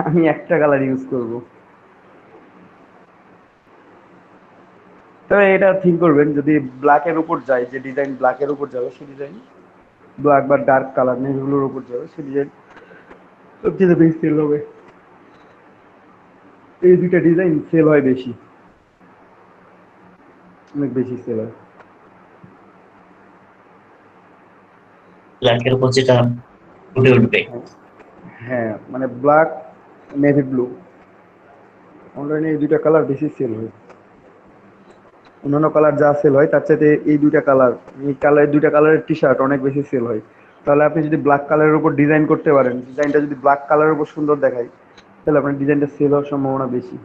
আমি একটা কালার ইউজ করব। তবে এটা থিঙ্ক করবেন, যদি ব্ল্যাকের উপর যায়, যে ডিজাইন ব্ল্যাকের উপর যাবে সেই ডিজাইন, ব্ল্যাক বা ডার্ক কালার নেভিগুলোর উপর যাবে সেই ডিজাইন সবচেয়ে বেশি সেল হবে। এই দুইটা ডিজাইন সেল হয় বেশি, অনেক বেশি সেল হয়। ব্ল্যাকের উপর যেটা ফুটে উঠবে। হ্যাঁ, মানে ব্ল্যাক, নেভি ব্লু, অনলাইনে এই দুইটা কালার বেশি সেল হয়। অন্যান্য কালার যা সেল হয় তার চাইতে এই দুইটা কালার, দুইটা কালারের টি শার্ট অনেক বেশি সেল হয়। তাহলে আপনি যদি ব্ল্যাক কালারের উপর ডিজাইন করতে পারেন, ডিজাইনটা যদি ব্ল্যাক কালারের উপর সুন্দর দেখায়, তাহলে আপনার ডিজাইনটা সেল হওয়ার সম্ভাবনা বেশি।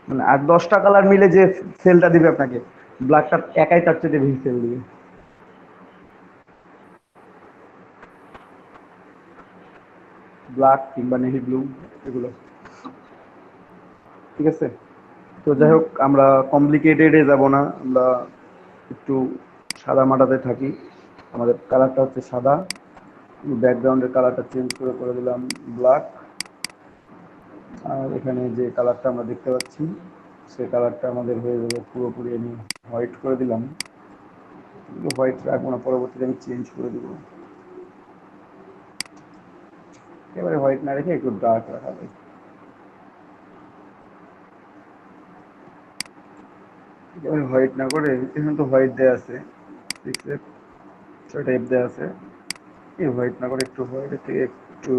মানে আর 10টা কালার মিলে যে সেলটা দিবে আপনাকে, ব্ল্যাকটা একাই তার চাইতে বেশি সেল দিবে। ব্ল্যাক কিংবা নেভি ব্লু, এগুলো। ঠিক আছে, তো যাই হোক, আমরা কমপ্লিকেটেডে যাব না, আমরা একটু সাদা মাটাতে থাকি। আমাদের কালারটা হচ্ছে সাদা, ব্যাকগ্রাউন্ডের কালারটা চেঞ্জ করে করে দিলাম ব্ল্যাক। আর এখানে যে কালারটা আমরা দেখতে পাচ্ছি সেই কালারটা আমাদের হয়ে যাবে পুরোপুরি, আমি হোয়াইট করে দিলাম। হোয়াইট রাখবো না, পরবর্তীতে আমি চেঞ্জ করে দেবো। এবারে হোয়াইট না রেখে একটু ডার্ক রাখা যায়। এবারে হোয়াইট না করে, এখানে তো হোয়াইট দেওয়া আছে, 6 টাইপ দেওয়া আছে, এই হোয়াইট না করে একটু হোয়াইটের থেকে একটু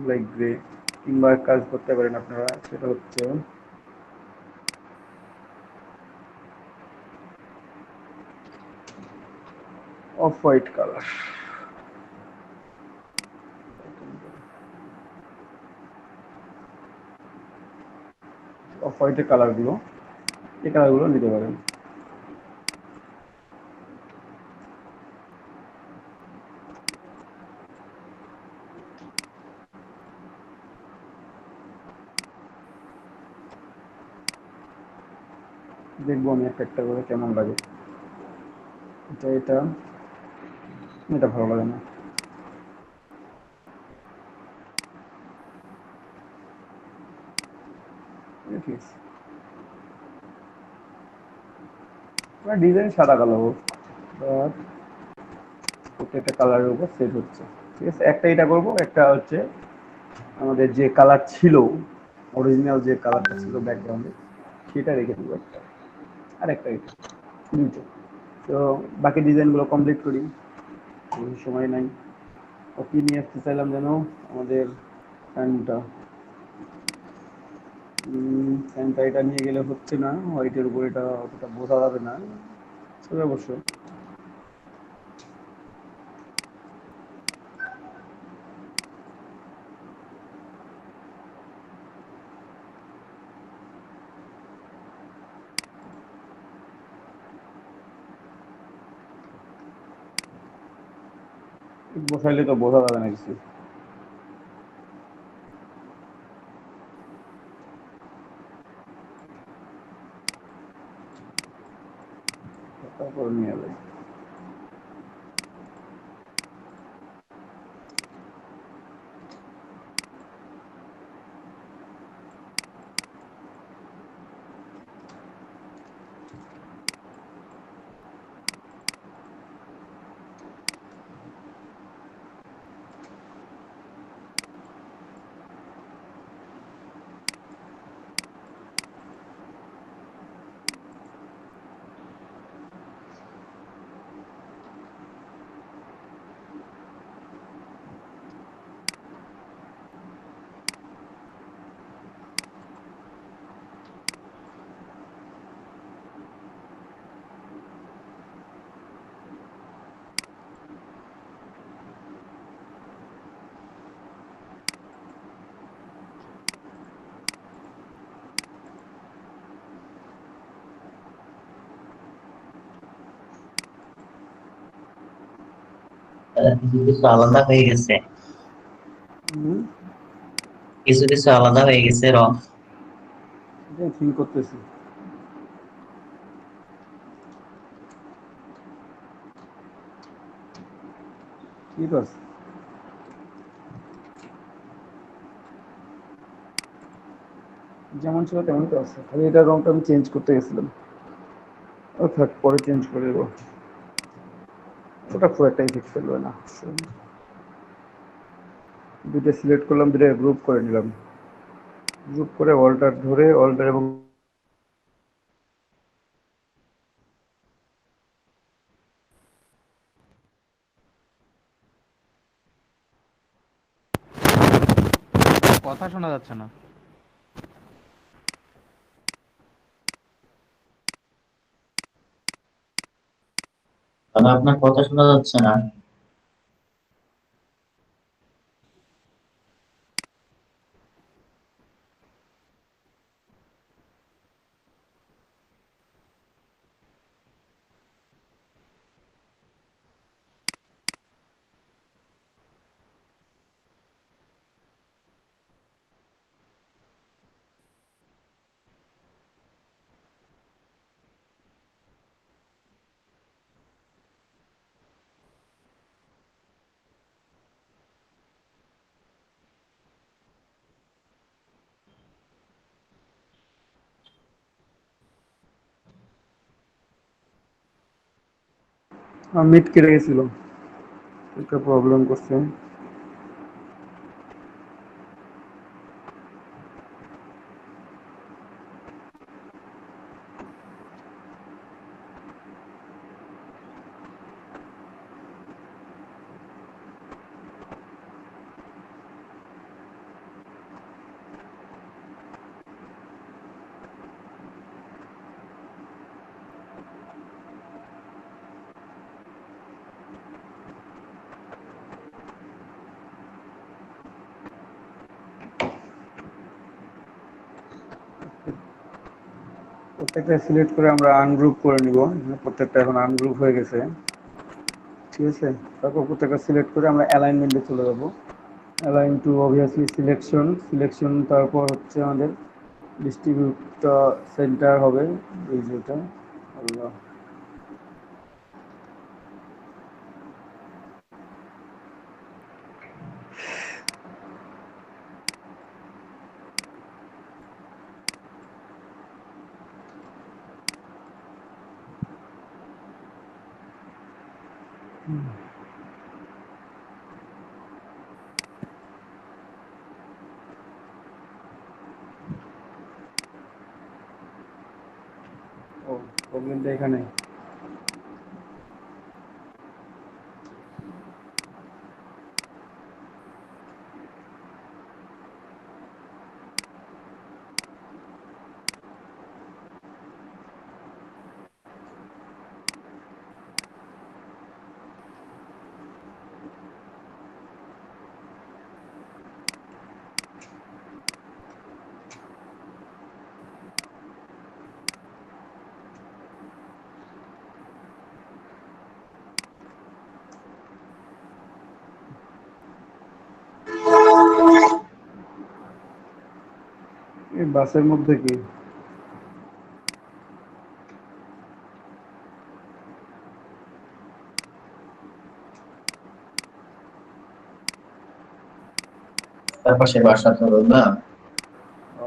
লাইক গ্রে, কিংবা এক কাজ করতে পারেন আপনারা, সেটা হচ্ছে অফ হোয়াইট কালার। অফ হোয়াইটের কালারগুলো, এই কালারগুলো নিতে পারেন। দেখবো আমি একটা একটা করে কেমন লাগে। এটা এটা এটা ভালো লাগে না। ঠিক আছে, ডিজাইন সাদা কালো হোক, বাট প্রত্যেকটা কালারের উপর সেট হচ্ছে। ঠিক আছে, একটা এটা করবো, একটা হচ্ছে আমাদের যে কালার ছিল, অরিজিনাল যে কালারটা ছিল ব্যাকগ্রাউন্ডে, সেটা রেখে দেবো একটা, আর একটা এটা, দুটো। তো বাকি ডিজাইনগুলো কমপ্লিট করি, বেশি সময় নাই। ও কি নিয়ে আসতে চাইলাম যেন, আমাদের ফ্যানটা, ফ্যানটা এটা নিয়ে গেলে হচ্ছে না, হোয়াইটের উপর এটা অতটা বোঝা যাবে না, তবে অবশ্য বসাইলে তো বোঝা যাবে না কিছু। তারপর নিয়ে যাই। কিছু কিছু আলাদা হয়ে গেছে, কিছু কিছু আলাদা হয়ে গেছে রং। এটাই ফিল করতেছি। ঠিক আছে, যেমন ছিল তেমন তো আছে, খালি এটা রংটা আমি চেঞ্জ করতে গেছিলাম। অর্থাৎ পরে চেঞ্জ করে দেবো, ওটা খুব একটা ইফেক্ট ফেলবে না। দুটো সিলেক্ট করলাম, দুটো গ্রুপ করে নিলাম, গ্রুপ করে অল্টার ধরে অল্টার এবং কথা শোনা যাচ্ছে না। দাদা আপনার কথা শোনা যাচ্ছে না। মিট কেটে গেছিল, একটা প্রবলেম করছে। প্রত্যেকটা সিলেক্ট করে আমরা আনগ্রুপ করে নিব, প্রত্যেকটা এখন আনগ্রুপ হয়ে গেছে। ঠিক আছে, তারপর প্রত্যেকটা সিলেক্ট করে আমরা অ্যালাইনমেন্টে চলে যাব। Align two obviously selection, selection তারপর হচ্ছে আমাদের ডিস্ট্রিবিউটটা সেন্টার হবে, এই যেটা আল্লাহ। ও, প্রবলেমটা এখানে। এই বাসের মধ্যে কি রাস্তার পাশে বাসা তো না। ও,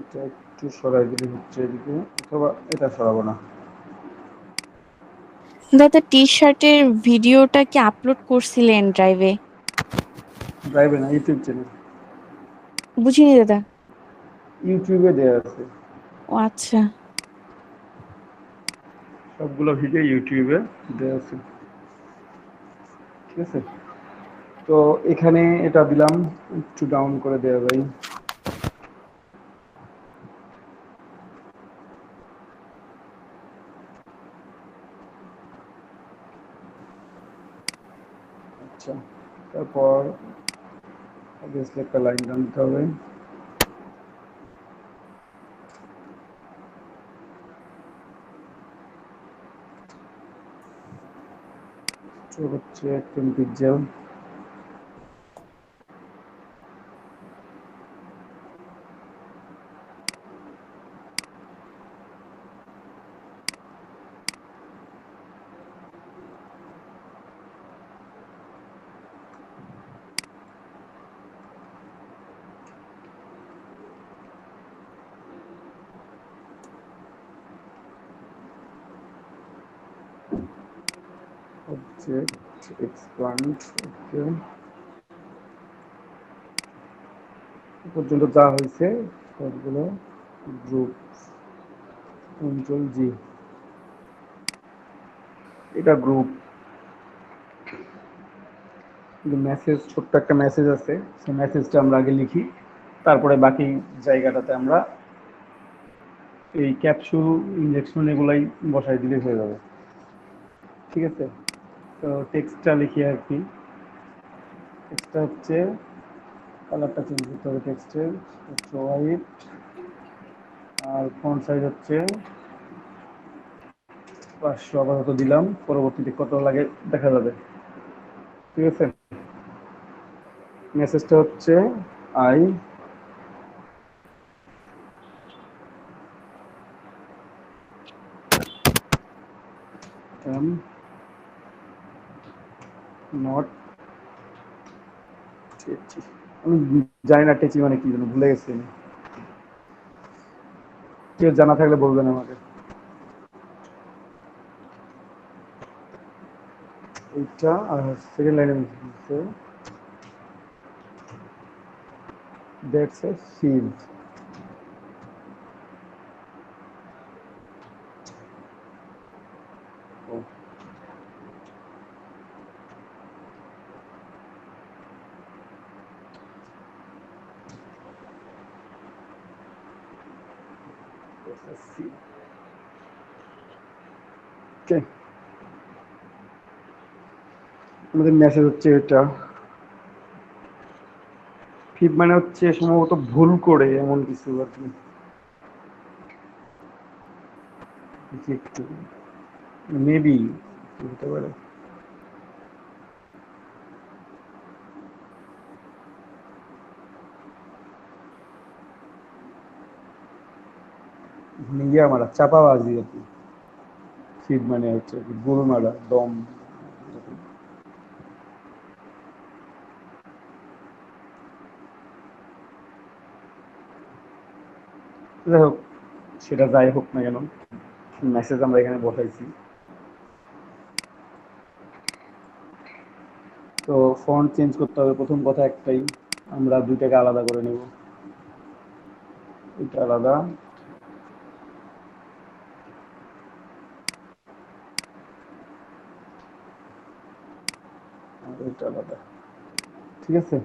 এটা একটু সরাই দিলে হচ্ছে এদিকে, অথবা এটা সরাবো না। দাদা টি শার্টের ভিডিওটা কি আপলোড করছিলেন ড্রাইভে? ড্রাইভে না, ইউটিউব চ্যানেল, বুঝিনি দাদা। ইউটিউবে দেওয়া আছে, ও আচ্ছা। সবগুলো ভিডিও ইউটিউবে দেওয়া আছে, ঠিক আছে। তো এখানে এটা দিলাম, একটু ডাউন করে দেওয়া যায়। আচ্ছা, তারপর অবভিয়াসলি একটা লাইন টানতে হবে। তো হচ্ছে একদম পিক্সেল, অবজেক্ট এক্সপ্যান্ড, ওকে। পর্যন্ত যা হয়েছে সবগুলো গ্রুপ, কন্ট্রোল জি, এটা গ্রুপ। মেসেজ, ছোট্ট একটা মেসেজ আছে, সেই মেসেজটা আমরা আগে লিখি, তারপরে বাকি জায়গাটাতে আমরা এই ক্যাপসুল ইনজেকশন এগুলাই বসাই দিলে হয়ে যাবে, ঠিক আছে। তো টেক্সটটা লিখি আর কি, টেক্সটটা হচ্ছে, কালারটা চেঞ্জ করতে হবে টেক্সটের, হচ্ছে হোয়াইট, আর ফন্ট সাইজ হচ্ছে 500 আপাতত দিলাম, পরবর্তীতে কত লাগে দেখা যাবে, ঠিক আছে। মেসেজটা হচ্ছে আই এম নট টেচি, আমি জানি না টেচি মানে কি যেন ভুলে গেছি আমি, কেউ জানা থাকলে বলবেন আমাকে। এইটা আর সেকেন্ড লাইনে লিখছে দ্যাটস এ ফিল্ড, ওকে। আমাদের মেসেজ হচ্ছে এটা, ফিড মানে হচ্ছে সম্ভবত ভুল করে এমন কিছু আর কি, একটু মেবি হতে পারে। ইয়া মারা, চাপাবাজি আর কি, ফিড মানে হচ্ছে গোল মারা, দম। যাই হোক, সেটা যাই হোক না কেন, মেসেজ আমরা এখানে বসাইছি। তো ফন্ট চেঞ্জ করতে হবে, প্রথম কথা একটাই, আমরা দুইটাকে আলাদা করে নেব, এটা আলাদা, আর এটা আলাদা, ঠিক আছে,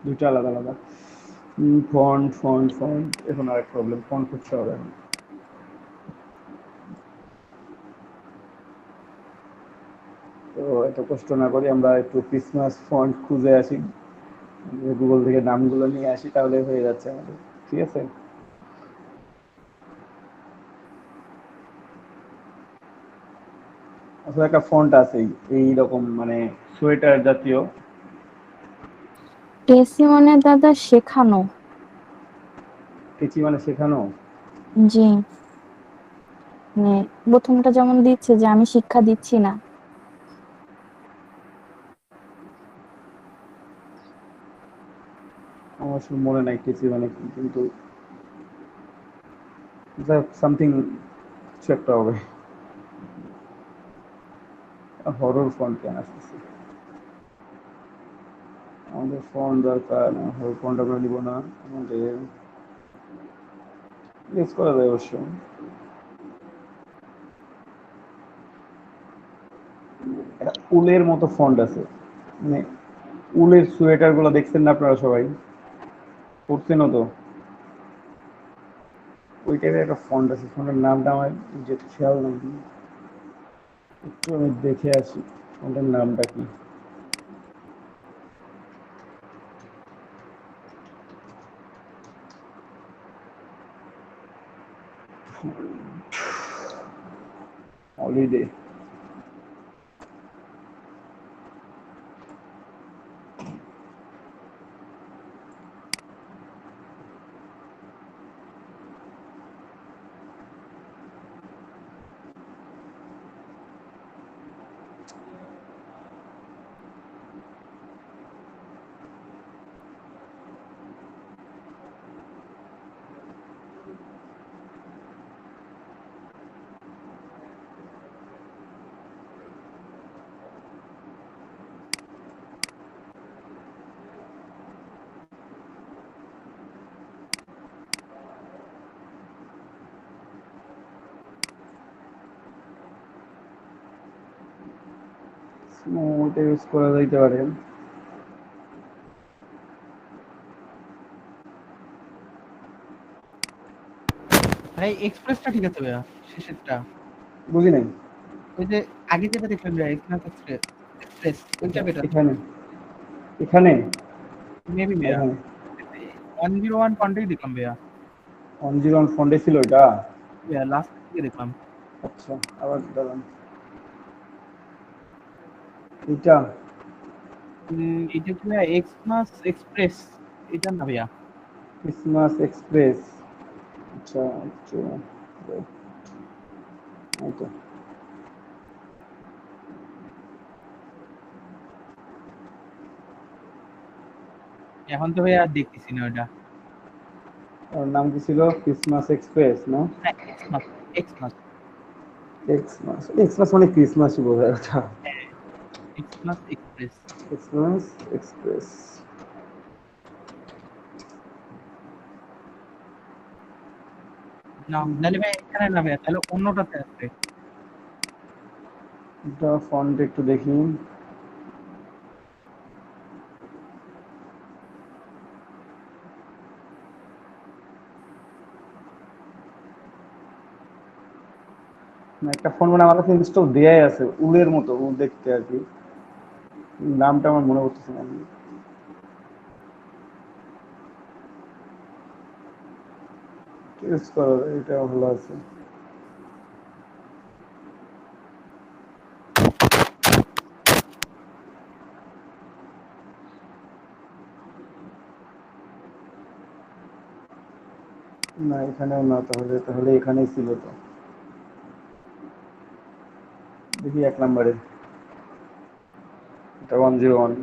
দুইটা আলাদা আলাদা। ফন্ট ফন্ট ফন্ট, এখন আর এক প্রবলেম, ফন্ট খুঁজতে হবে এখন। তো এত কষ্ট না করি, আমরা একটু ক্রিসমাস ফন্ট খুঁজে আসি, গুগল থেকে নামগুলো নিয়ে আসি, তাহলে হয়ে যাচ্ছে আমাদের, ঠিক আছে। আসলে একটা ফন্ট আছে এইরকম, মানে সোয়েটার জাতীয়। টেসি মানে দাদা শেখানো। টেচি মানে শেখানো, জি, মানে প্রথমটা যেমন দিচ্ছে যে আমি শিক্ষা দিচ্ছি না। আমার আসলে মনে নাই কিছু মানে কি, কিন্তু সামথিং কিছু একটা হবে। হরর ফন্ট কেন আসতেছে? আমাদের ফন্ট দরকার না, হরর ফন্ট আমরা নিব না, আমাদের ইউজ করা যায় অবশ্য। একটা উলের মতো ফন্ট আছে, মানে উলের সোয়েটার গুলো দেখছেন না আপনারা সবাই, পড়ছেনও তো, ওই টাইপের একটা ফন্ট আছে। ফন্টের নামটা আমার যে খেয়াল নেই, একটু আমি দেখে আসি ফন্টের নামটা কি। হলিডে। ওইটা ইউজ করা যাইতে পারে। ভাই এক্সপ্রেসটা ঠিক আছে ভাইয়া, শেষেরটা। বুঝি নাই। ওই যে আগে যেটা দেখলাম ভাইয়া, এক্সপ্রেস এক্সপ্রেস এক্সপ্রেস ওইটা বেটার। এখানে এখানে মেবি ভাইয়া এখানে 101 ফন্টেই দেখলাম ভাইয়া। 101 ফন্টে ছিল এটা। ভাইয়া লাস্ট থেকে দেখলাম। আচ্ছা, আবার দাঁড়ান, এটা এটা কি ভাইয়া এক্সমাস এক্সপ্রেস? এটা না ভাইয়া। Christmas express. আচ্ছা আচ্ছা, এই তো। এখন তো ভাইয়া আর দেখতেছি না ওটা। ওর নাম কি ছিল? ক্রিসমাস এক্সপ্রেস না? হ্যাঁ এক্সমাস, এক্সমাস, এক্সমাস, এক্সমাস মানে ক্রিসমাসই বোঝায়। আচ্ছা, এক্সমাস এক্সপ্রেস। Christmas express. না নাহলে ভাই এখানে না ভাইয়া, তাহলে অন্যটাতে আছে। এটা ফন্ট একটু দেখি। না, একটা ফোন মানে আমার কাছে ইনস্টল দেয়াই আছে, উলের মতো, উল দেখতে আর কি। নামটা আমার মনে পড়তেছে না। ইউজ করো, এটা ভালো আছে। না এখানেও না, তাহলে তাহলে এখানেই ছিল তো। দেখি 1 নম্বরে, এটা 101।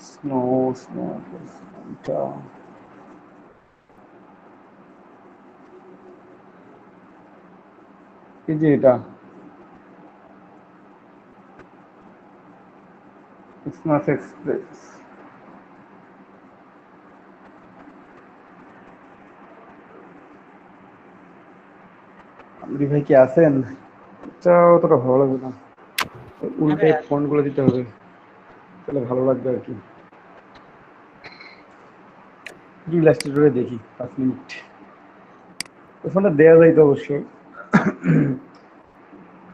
স্নো, স্নো, এটা এই যে এটা ক্রিসমাস এক্সপ্রেস। আমরি ভাই কি আছেন? এটা অতটা ভালো লাগবে না, হ্যাঁ উল্টে ভাইয়া, ফন্ট গুলো দিতে হবে, তাহলে ভালো লাগবে আর কি। ইলাস্ট্রেটরে দেখি 5 মিনিট। ওই ফোনটা দেওয়া যায় তো অবশ্যই।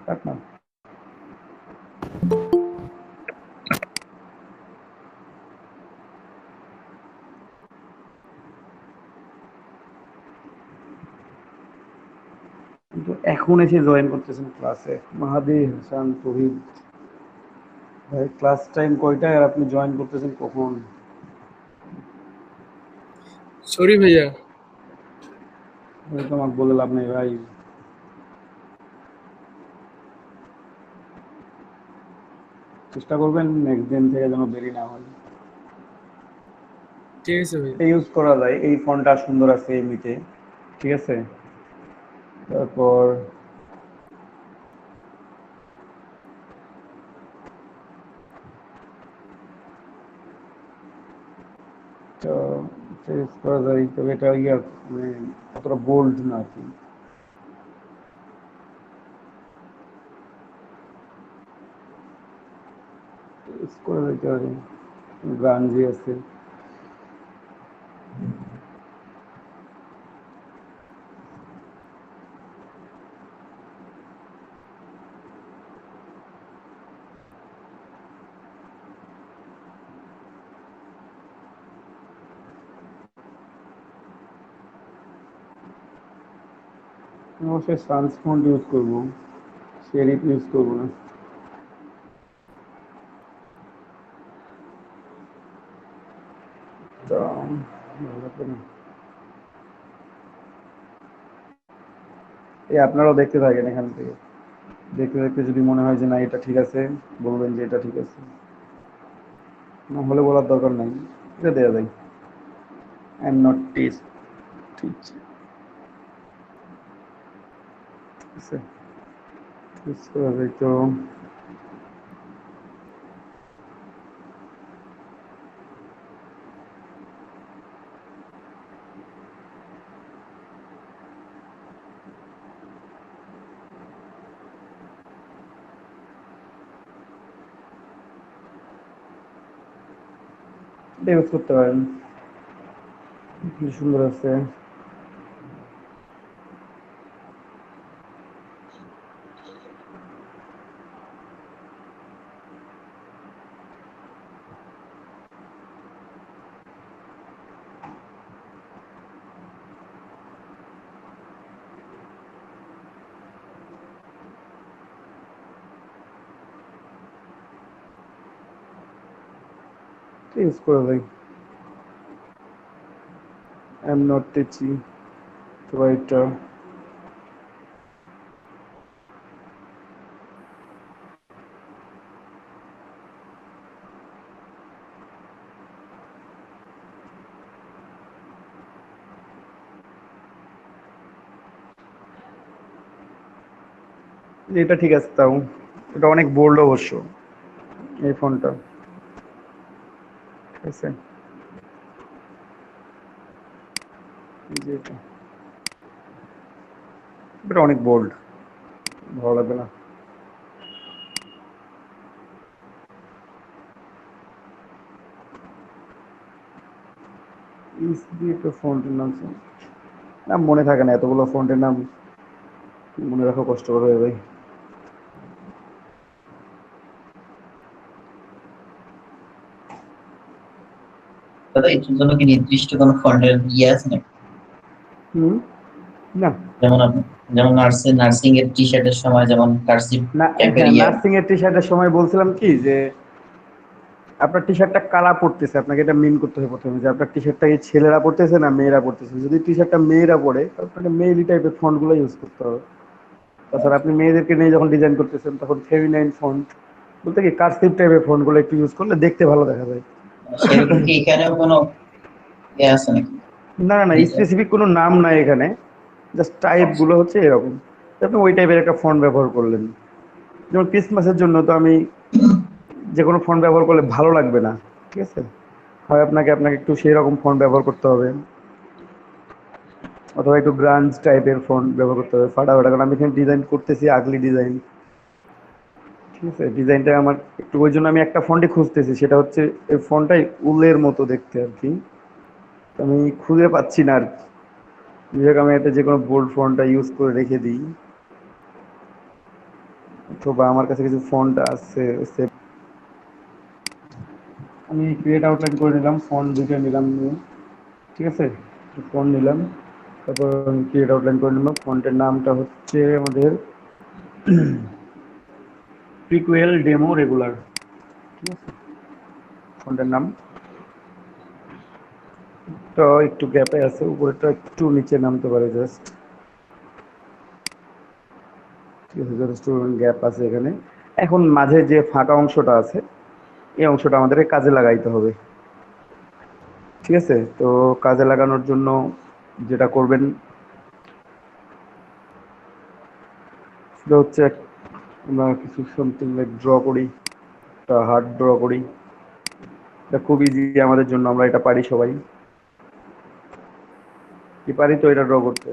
কাট না। কিন্তু এখন এসে জয়েন করতেছেন ক্লাসে, মাহাদি হাসান তহিদ ভাই, ক্লাস টাইম কয়টায় আর আপনি জয়েন করতেছেন কখন? সরি ভাইয়া। ভাই তো আমাকে বলে লাভ নেই ভাই। চেষ্টা করবেন নেক্সট দিন থেকে যেন দেরি না হয়। ঠিক আছে ভাই। এটা ইউজ করা যায়, এই ফন্টটা সুন্দর আছে এমনিতে, ঠিক আছে। তারপর তো ইউজ করা যায়, তবে এটা ইয়া মানে অতটা বোল্ড না আর কি। ইউজ করা যাইতে পারে, গ্রাঞ্জি আছে। অবশ্যই সানস ফন্ট ইউজ করবো, সেরিফ ইউজ করবো না। তো ভালো লাগবে না। এই আপনারাও দেখতে থাকেন এখান থেকে, দেখতে দেখতে যদি মনে হয় যে না এটা ঠিক আছে, বলবেন যে এটা ঠিক আছে, না হলে বলার দরকার নাই, এটা দেওয়া যায়। আই এম নট টেস্ট, ঠিক আছে। ইউজ করা যায় তো এটা ইউজ করতে পারেন, কি সুন্দর আছে। ইউজ করা যায়। আই এম নট টেচি, তো এটা এটা ঠিক আছে, তাও এটা অনেক বোল্ড অবশ্য এই ফোনটা, ঠিক আছে। এই যে এটা অনেক বোল্ড, ভালো লাগবে না। ইসবি একটা ফন্টের নাম ছিল। নাম মনে থাকে না, এতগুলো ফন্টের নাম মনে রাখা কষ্টকর হয়ে যায়। দাদা এটার জন্য কি নির্দিষ্ট কোনো ফন্টের ইয়ে আছে নাকি? হুম, না যেমন যেমন নার্সিং এর টি শার্টের সময় যেমন কার্সিভ না, টাইপের হ্যাঁ ইয়ে। নার্সিং এর টি শার্টের সময় বলছিলাম কি যে আপনার টি শার্টটা কারা পড়তেছে, আপনাকে এটা মিন করতে হবে প্রথমে যে আপনার টি শার্টটা কি ছেলেরা পড়তেছে না মেয়েরা পড়তেছে। যদি টি শার্টটা মেয়েরা পড়ে তাহলে আপনাকে মেইলি টাইপের ফন্টগুলো ইউজ করতে হবে। তাছাড়া আপনি মেয়েদেরকে নিয়ে যখন ডিজাইন করতেছেন তখন ফেমিনাইন ফন্ট বলতে কি কার্সিভ টাইপের ফন্টগুলো একটু ইউজ করলে দেখতে ভালো দেখা যায়। সেরকম কি এখানেও কোনো ইয়ে আছে নাকি? না না না, স্পেসিফিক কোনো নাম নাই এখানে, জাস্ট টাইপ গুলো হচ্ছে এরকম। আপনি ওই টাইপের একটা ফন্ট ব্যবহার করলেন। যেমন ক্রিসমাসের জন্য তো আমি যে কোনো ফন্ট ব্যবহার করলে ভালো লাগবে না, ঠিক আছে। হয় আপনাকে আপনাকে একটু সেই রকম ফন্ট ব্যবহার করতে হবে, অথবা একটু গ্রাঞ্জ টাইপের ফন্ট ব্যবহার করতে হবে ফাটাফাটা, কারণ আমি এখানে ডিজাইন করতেছি আগলি ডিজাইন, ঠিক আছে। ডিজাইনটা আমার একটু, ওই জন্য আমি একটা ফন্টই খুঁজতেছি, সেটা হচ্ছে এই ফন্টটাই উলের মতো দেখতে আর কি। তো আমি খুঁজে পাচ্ছি না আর কি। যাই হোক, আমি একটা যে কোনো বোল্ড ফন্টটা ইউজ করে রেখে দিই, অথবা আমার কাছে কিছু ফন্ট আছে সে আমি ক্রিয়েট আউটলাইন করে নিলাম, ফন্ট দুইটা নিলাম নিয়ে, ঠিক আছে। ফন্ট নিলাম, তারপর আমি ক্রিয়েট আউটলাইন করে নিলাম। ফন্টের নামটা হচ্ছে আমাদের প্রিকুয়েল ডেমো রেগুলার, ঠিক আছে ফন্টের নাম। তো একটু গ্যাপে আছে, উপরেরটা একটু নিচে নামতে পারে জাস্ট, ঠিক আছে, যথেষ্ট গ্যাপ আছে এখানে। এখন মাঝে যে ফাঁকা অংশটা আছে এই অংশটা আমাদেরকে কাজে লাগাইতে হবে, ঠিক আছে, তো কাজে লাগানোর জন্য যেটা করবেন সেটা হচ্ছে আমরা কিছু সামথিং লাইক ড্র করি, একটা হার্ট ড্র করি। এটা খুব ইজি আমাদের জন্য, আমরা এটা পারি সবাই, কি পারি তো এটা ড্র করতে।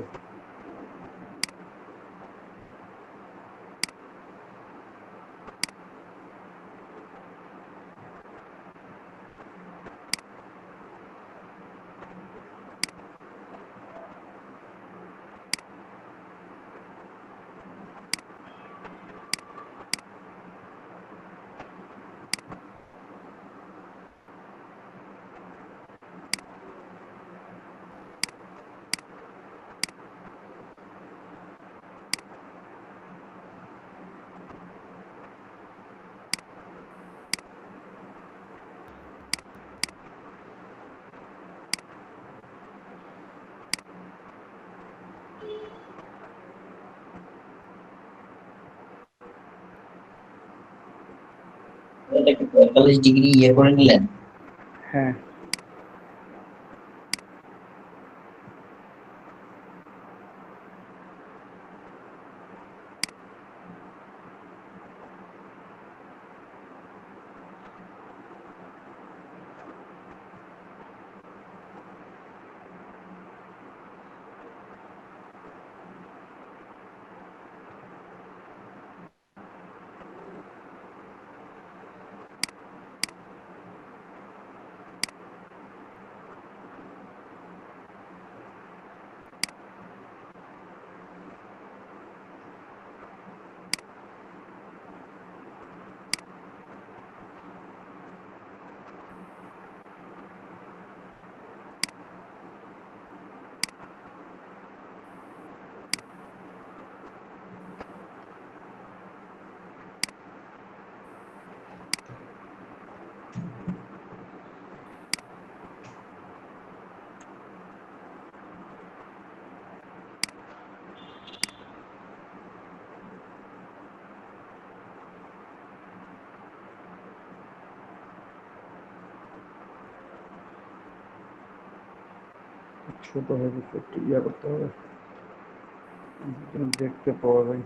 এটা কি 45 ডিগ্রি ইয়ে করে নিলেন? হ্যাঁ, ছোট হয়ে গেছে, একটু ইয়া করতে হবে যেন দেখতে পাওয়া যায়।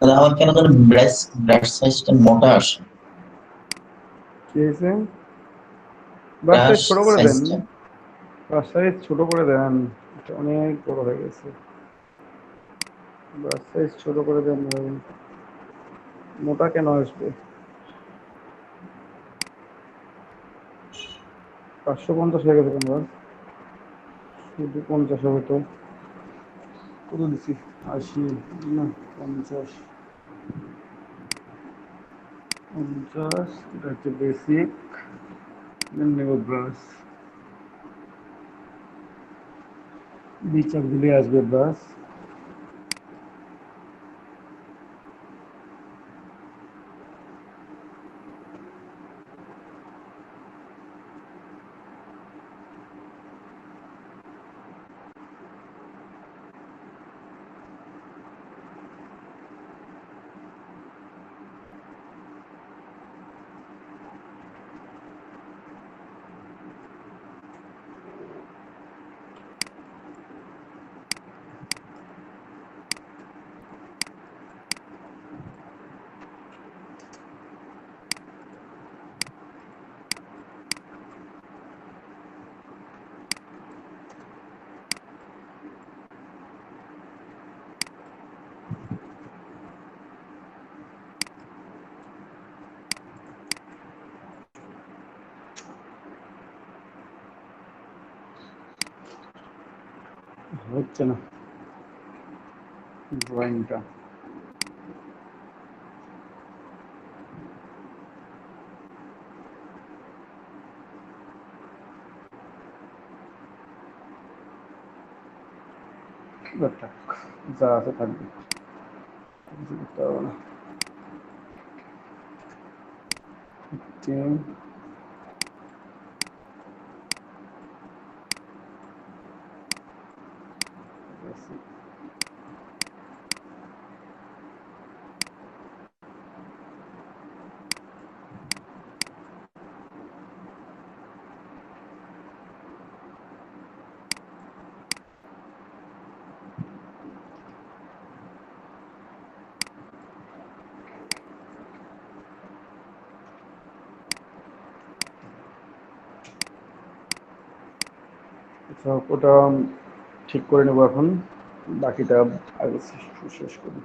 তাহলে আমার কেন যেন ব্রাশ সাইজটা মোটা আসে? কি হয়েছে? ব্রাশ সাইজ ব্রাশ ছোট করে দেন, সাইজটা ব্রাশ সাইজ ছোট করে দেন, এটা অনেক বড় হয়ে গেছে। ব্রাশ সাইজ ছোট করে দেন ভাই, মোটা কেন আসবে? 550 হয়ে গেছে কেন ভাই? শুধু 50 হবে তো, কত দিছি? 80 না 50, 50 এটা হচ্ছে বেসিক, দেন নেব ব্রাশ, বিচার দিলে আসবে ব্রাশ। হচ্ছে না ড্রয়িংটা। যা আছে থাকবে, কিছু করতে হবে না। টিম আচ্ছা, ওটা ঠিক করে নেবো এখন, বাকিটা আগে শেষ করি।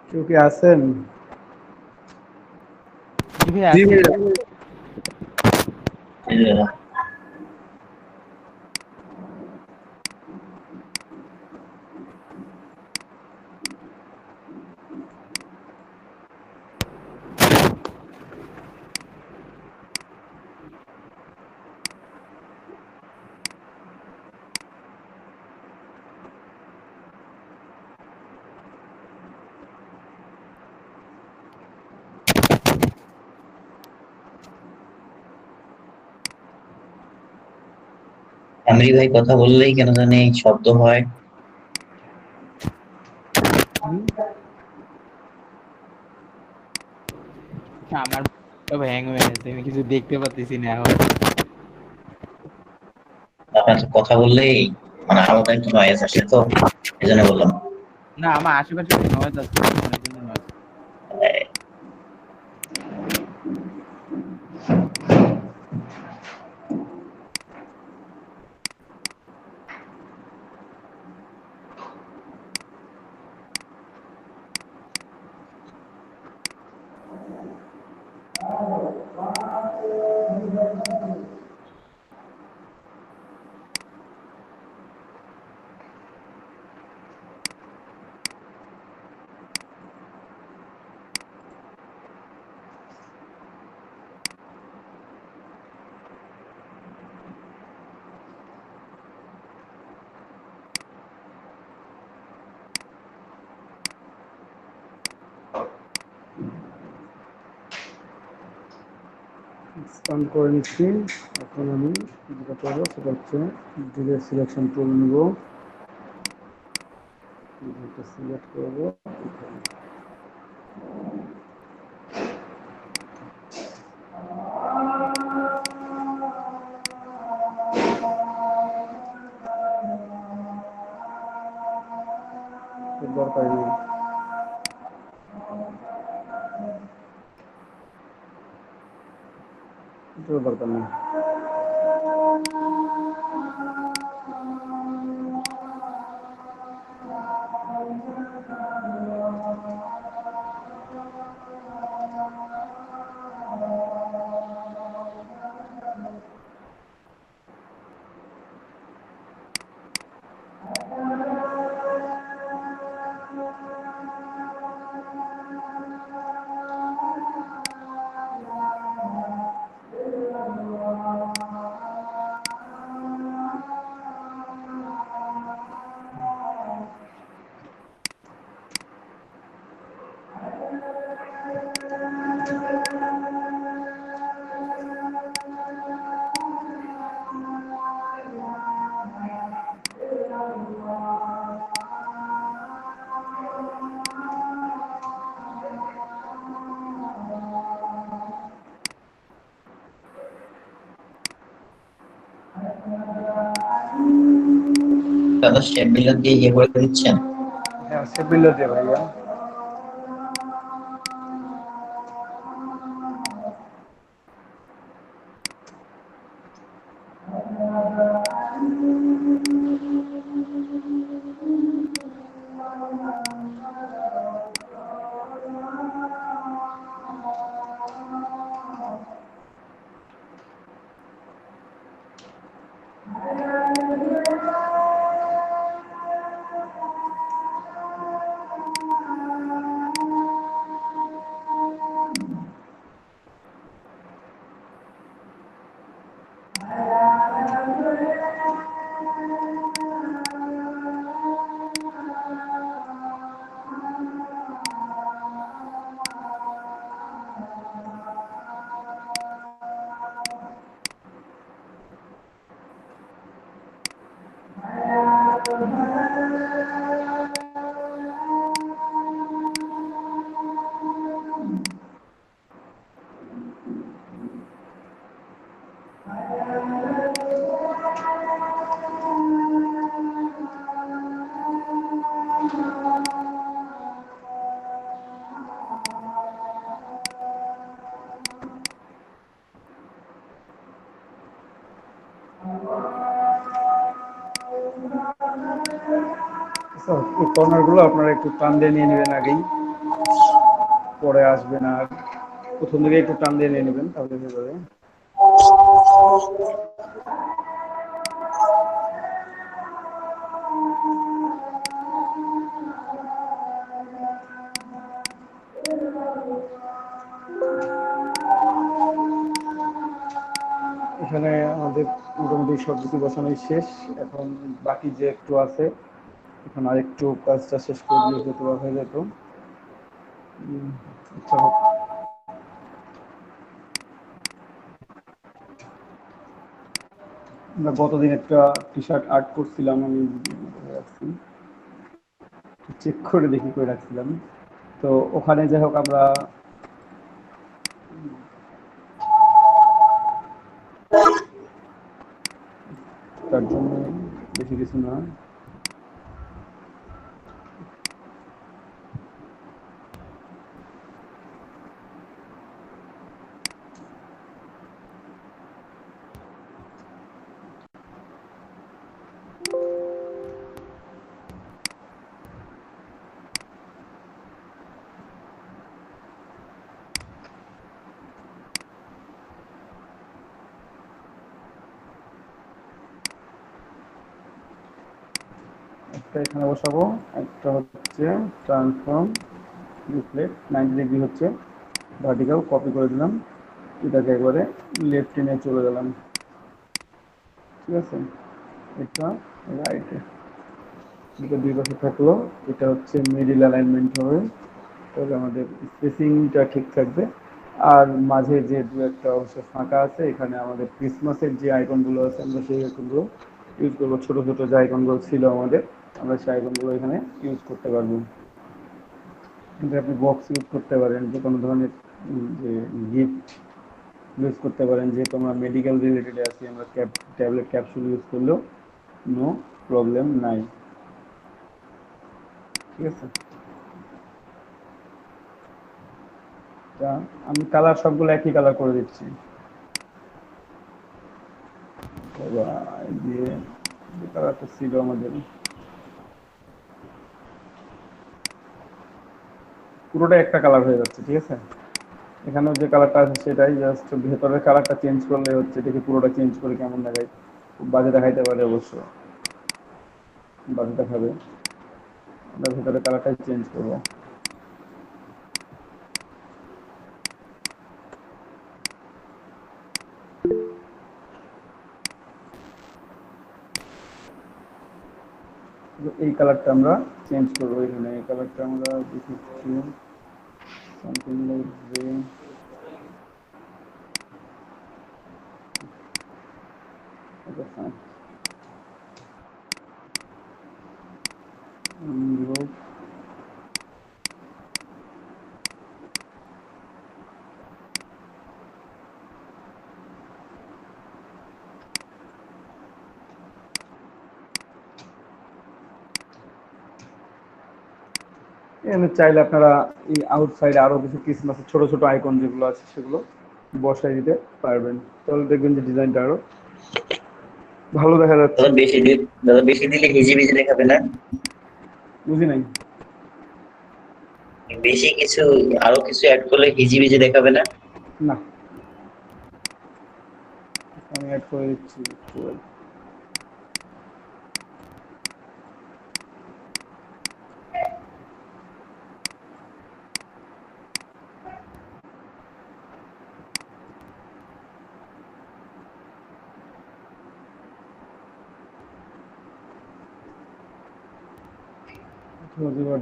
কেউ কি আছেন? জি ভাই আছি। আমির ভাই কথা বললেই কেন জানি এই শব্দ হয়। আমার সব হ্যাং হয়ে গেছে, আমি কিছু দেখতে পাচ্ছি না এখন। আপনার তো কথা বললেই মানে আলাদা একটা নয়েজ আসে, তো এই জন্য বললাম। না, আমার আশেপাশে নয়েজ আছে, আমার জন্য নয়েজ। এক্সপান্ড করে নিচ্ছি। এখন আমি যেটা করবো সেটা হচ্ছে ডিলেট সিলেকশন টুল নিব, এটা সিলেক্ট করবো। দরকার নেই, এটাও দরকার নেই। দাদা শেপ বিল্ডার দিয়ে ইয়ে করে দিচ্ছেন। হ্যাঁ, সে বিল্ডার দিয়ে ভাইয়া। এই কর্নার গুলো আপনারা একটু টান দিয়ে নিয়ে নেবেন আগেই। পরে আসবে না। প্রথম দিকে একটু টান দিয়ে নিয়ে নেবেন, তাহলে হয়ে যাবে। এখানে আমাদের মোটামুটি সব কিছু বসানোই শেষ। এখন বাকি যে একটু আছে, এখন আরেকটু কাজটা শেষ করে দিলে যেতে হয়ে যেত। আচ্ছা, আমরা গতদিন একটা টি শার্ট আর্ট করছিলাম, আমি চেক করে দেখি করে রাখছিলাম। তো ওখানে যাই হোক আমরা তার জন্য বেশি কিছু না, একটা এখানে বসাবো, একটা হচ্ছে ট্রান্সফর্ম রিফ্লেক্ট 90 ডিগ্রি হচ্ছে ভার্টিক্যাল, কপি করে দিলাম, এটাকে একবারে লেফট টেনে চলে গেলাম। ঠিক আছে, এটা রাইটে, এটা দুই পাশে থাকলো। এটা হচ্ছে মিডিল অ্যালাইনমেন্ট হবে, তাহলে আমাদের স্পেসিংটা ঠিক থাকবে। আর মাঝে যে দু একটা অংশ ফাঁকা আছে, এখানে আমাদের ক্রিসমাসের যে আইকনগুলো আছে আমরা সেই আইকনগুলো ইউজ করবো। ছোট ছোট যে আইকনগুলো ছিল আমাদের, আমরা সেই আইকনগুলো এখানে ইউজ করতে পারবো। কিন্তু আপনি বক্স ইউজ করতে পারেন, যে কোনো ধরনের যে গিফট ইউজ করতে পারেন। যেহেতু আমরা মেডিকেল রিলেটেডে আছি, আমরা ট্যাবলেট ক্যাপসুল ইউজ করলেও নো প্রবলেম নাই। ঠিক আছে, তা আমি কালার সবগুলো একই কালার করে দিচ্ছি। দিয়ে যে কালারটা ছিল আমাদের, পুরোটা একটা কালার হয়ে যাচ্ছে। ঠিক আছে, এখানেও যে কালারটা আছে সেটাই, জাস্ট ভেতরের কালারটা চেঞ্জ করলে হচ্ছে। দেখি পুরোটা চেঞ্জ করে কেমন দেখায়, খুব বাজে দেখাইতে পারে, অবশ্য বাজে দেখাবে। আমরা ভেতরের কালারটাই চেঞ্জ করবো। এই কালারটা আমরা চেঞ্জ করবো। এখানে এই কালারটা আমরা দেখি something like grey. Okay, fine. Revoke. এখানে চাইলে আপনারা এই আউটসাইডে আরো কিছু ক্রিসমাসের ছোট ছোট আইকন যেগুলো আছে সেগুলো বসাই দিতে পারবেন, তাহলে দেখবেন যে ডিজাইনটা আরো ভালো দেখা যাচ্ছে। দাদা বেশি দিলে হিজিবিজি দেখাবে না? বুঝি নাই। বেশি কিছু আরো কিছু অ্যাড করলে হিজিবিজি দেখাবে না? না, আমি অ্যাড করে দিচ্ছি।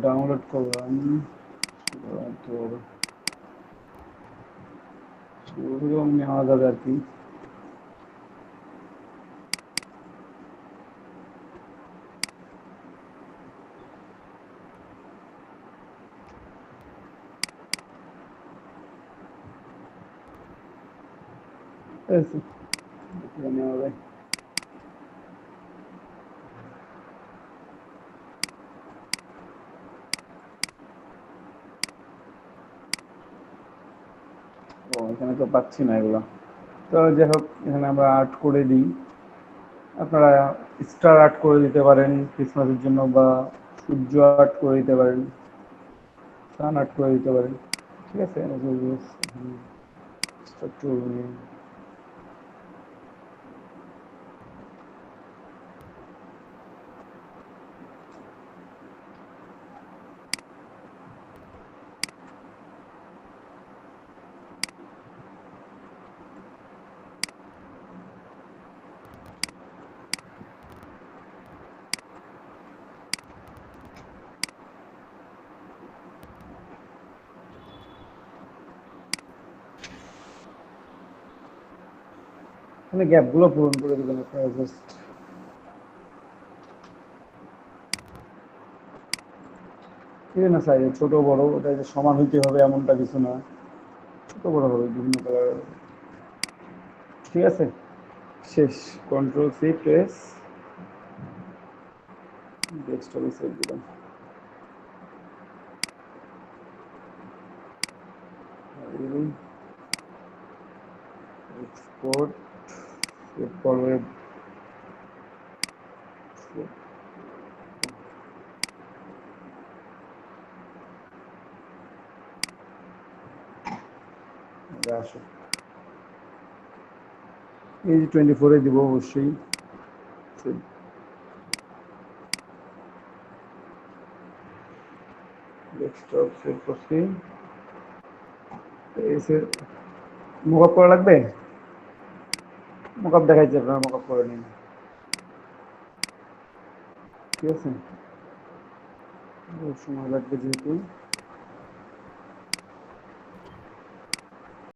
ডাউনলোড করলাম তো নেওয়া যাবে আর কি। নেওয়া যায়। ও, এখানে তো পাচ্ছি না এগুলো। তো যাই হোক, এখানে আমরা আর্ট করে দিই। আপনারা স্টার আর্ট করে দিতে পারেন ক্রিসমাসের জন্য, বা সূর্য আর্ট করে দিতে পারেন, সান আর্ট করে দিতে পারেন। ঠিক আছে একটু মানে গ্যাপগুলো পূরণ করে দিবেন আপনারা জাস্ট ঠিক না সাইজ ছোট বড় ওটা যে সমান হইতে হবে এমনটা কিছু না ছোট বড় হবে বিভিন্ন কালার ঠিক আছে শেষ কন্ট্রোল সি প্রেস ডেস্কটপে সেভ দিলাম এক্সপোর্ট সেভ করবে আসো এই যে 24 দিব অবশ্যই ডেস্কটপ সেভ করছি এসে মোকআপ করা লাগবে মোকআপ দেখাইছি আপনারা মোকআপ করে নিন ঠিক আছে সময় লাগবে যেহেতু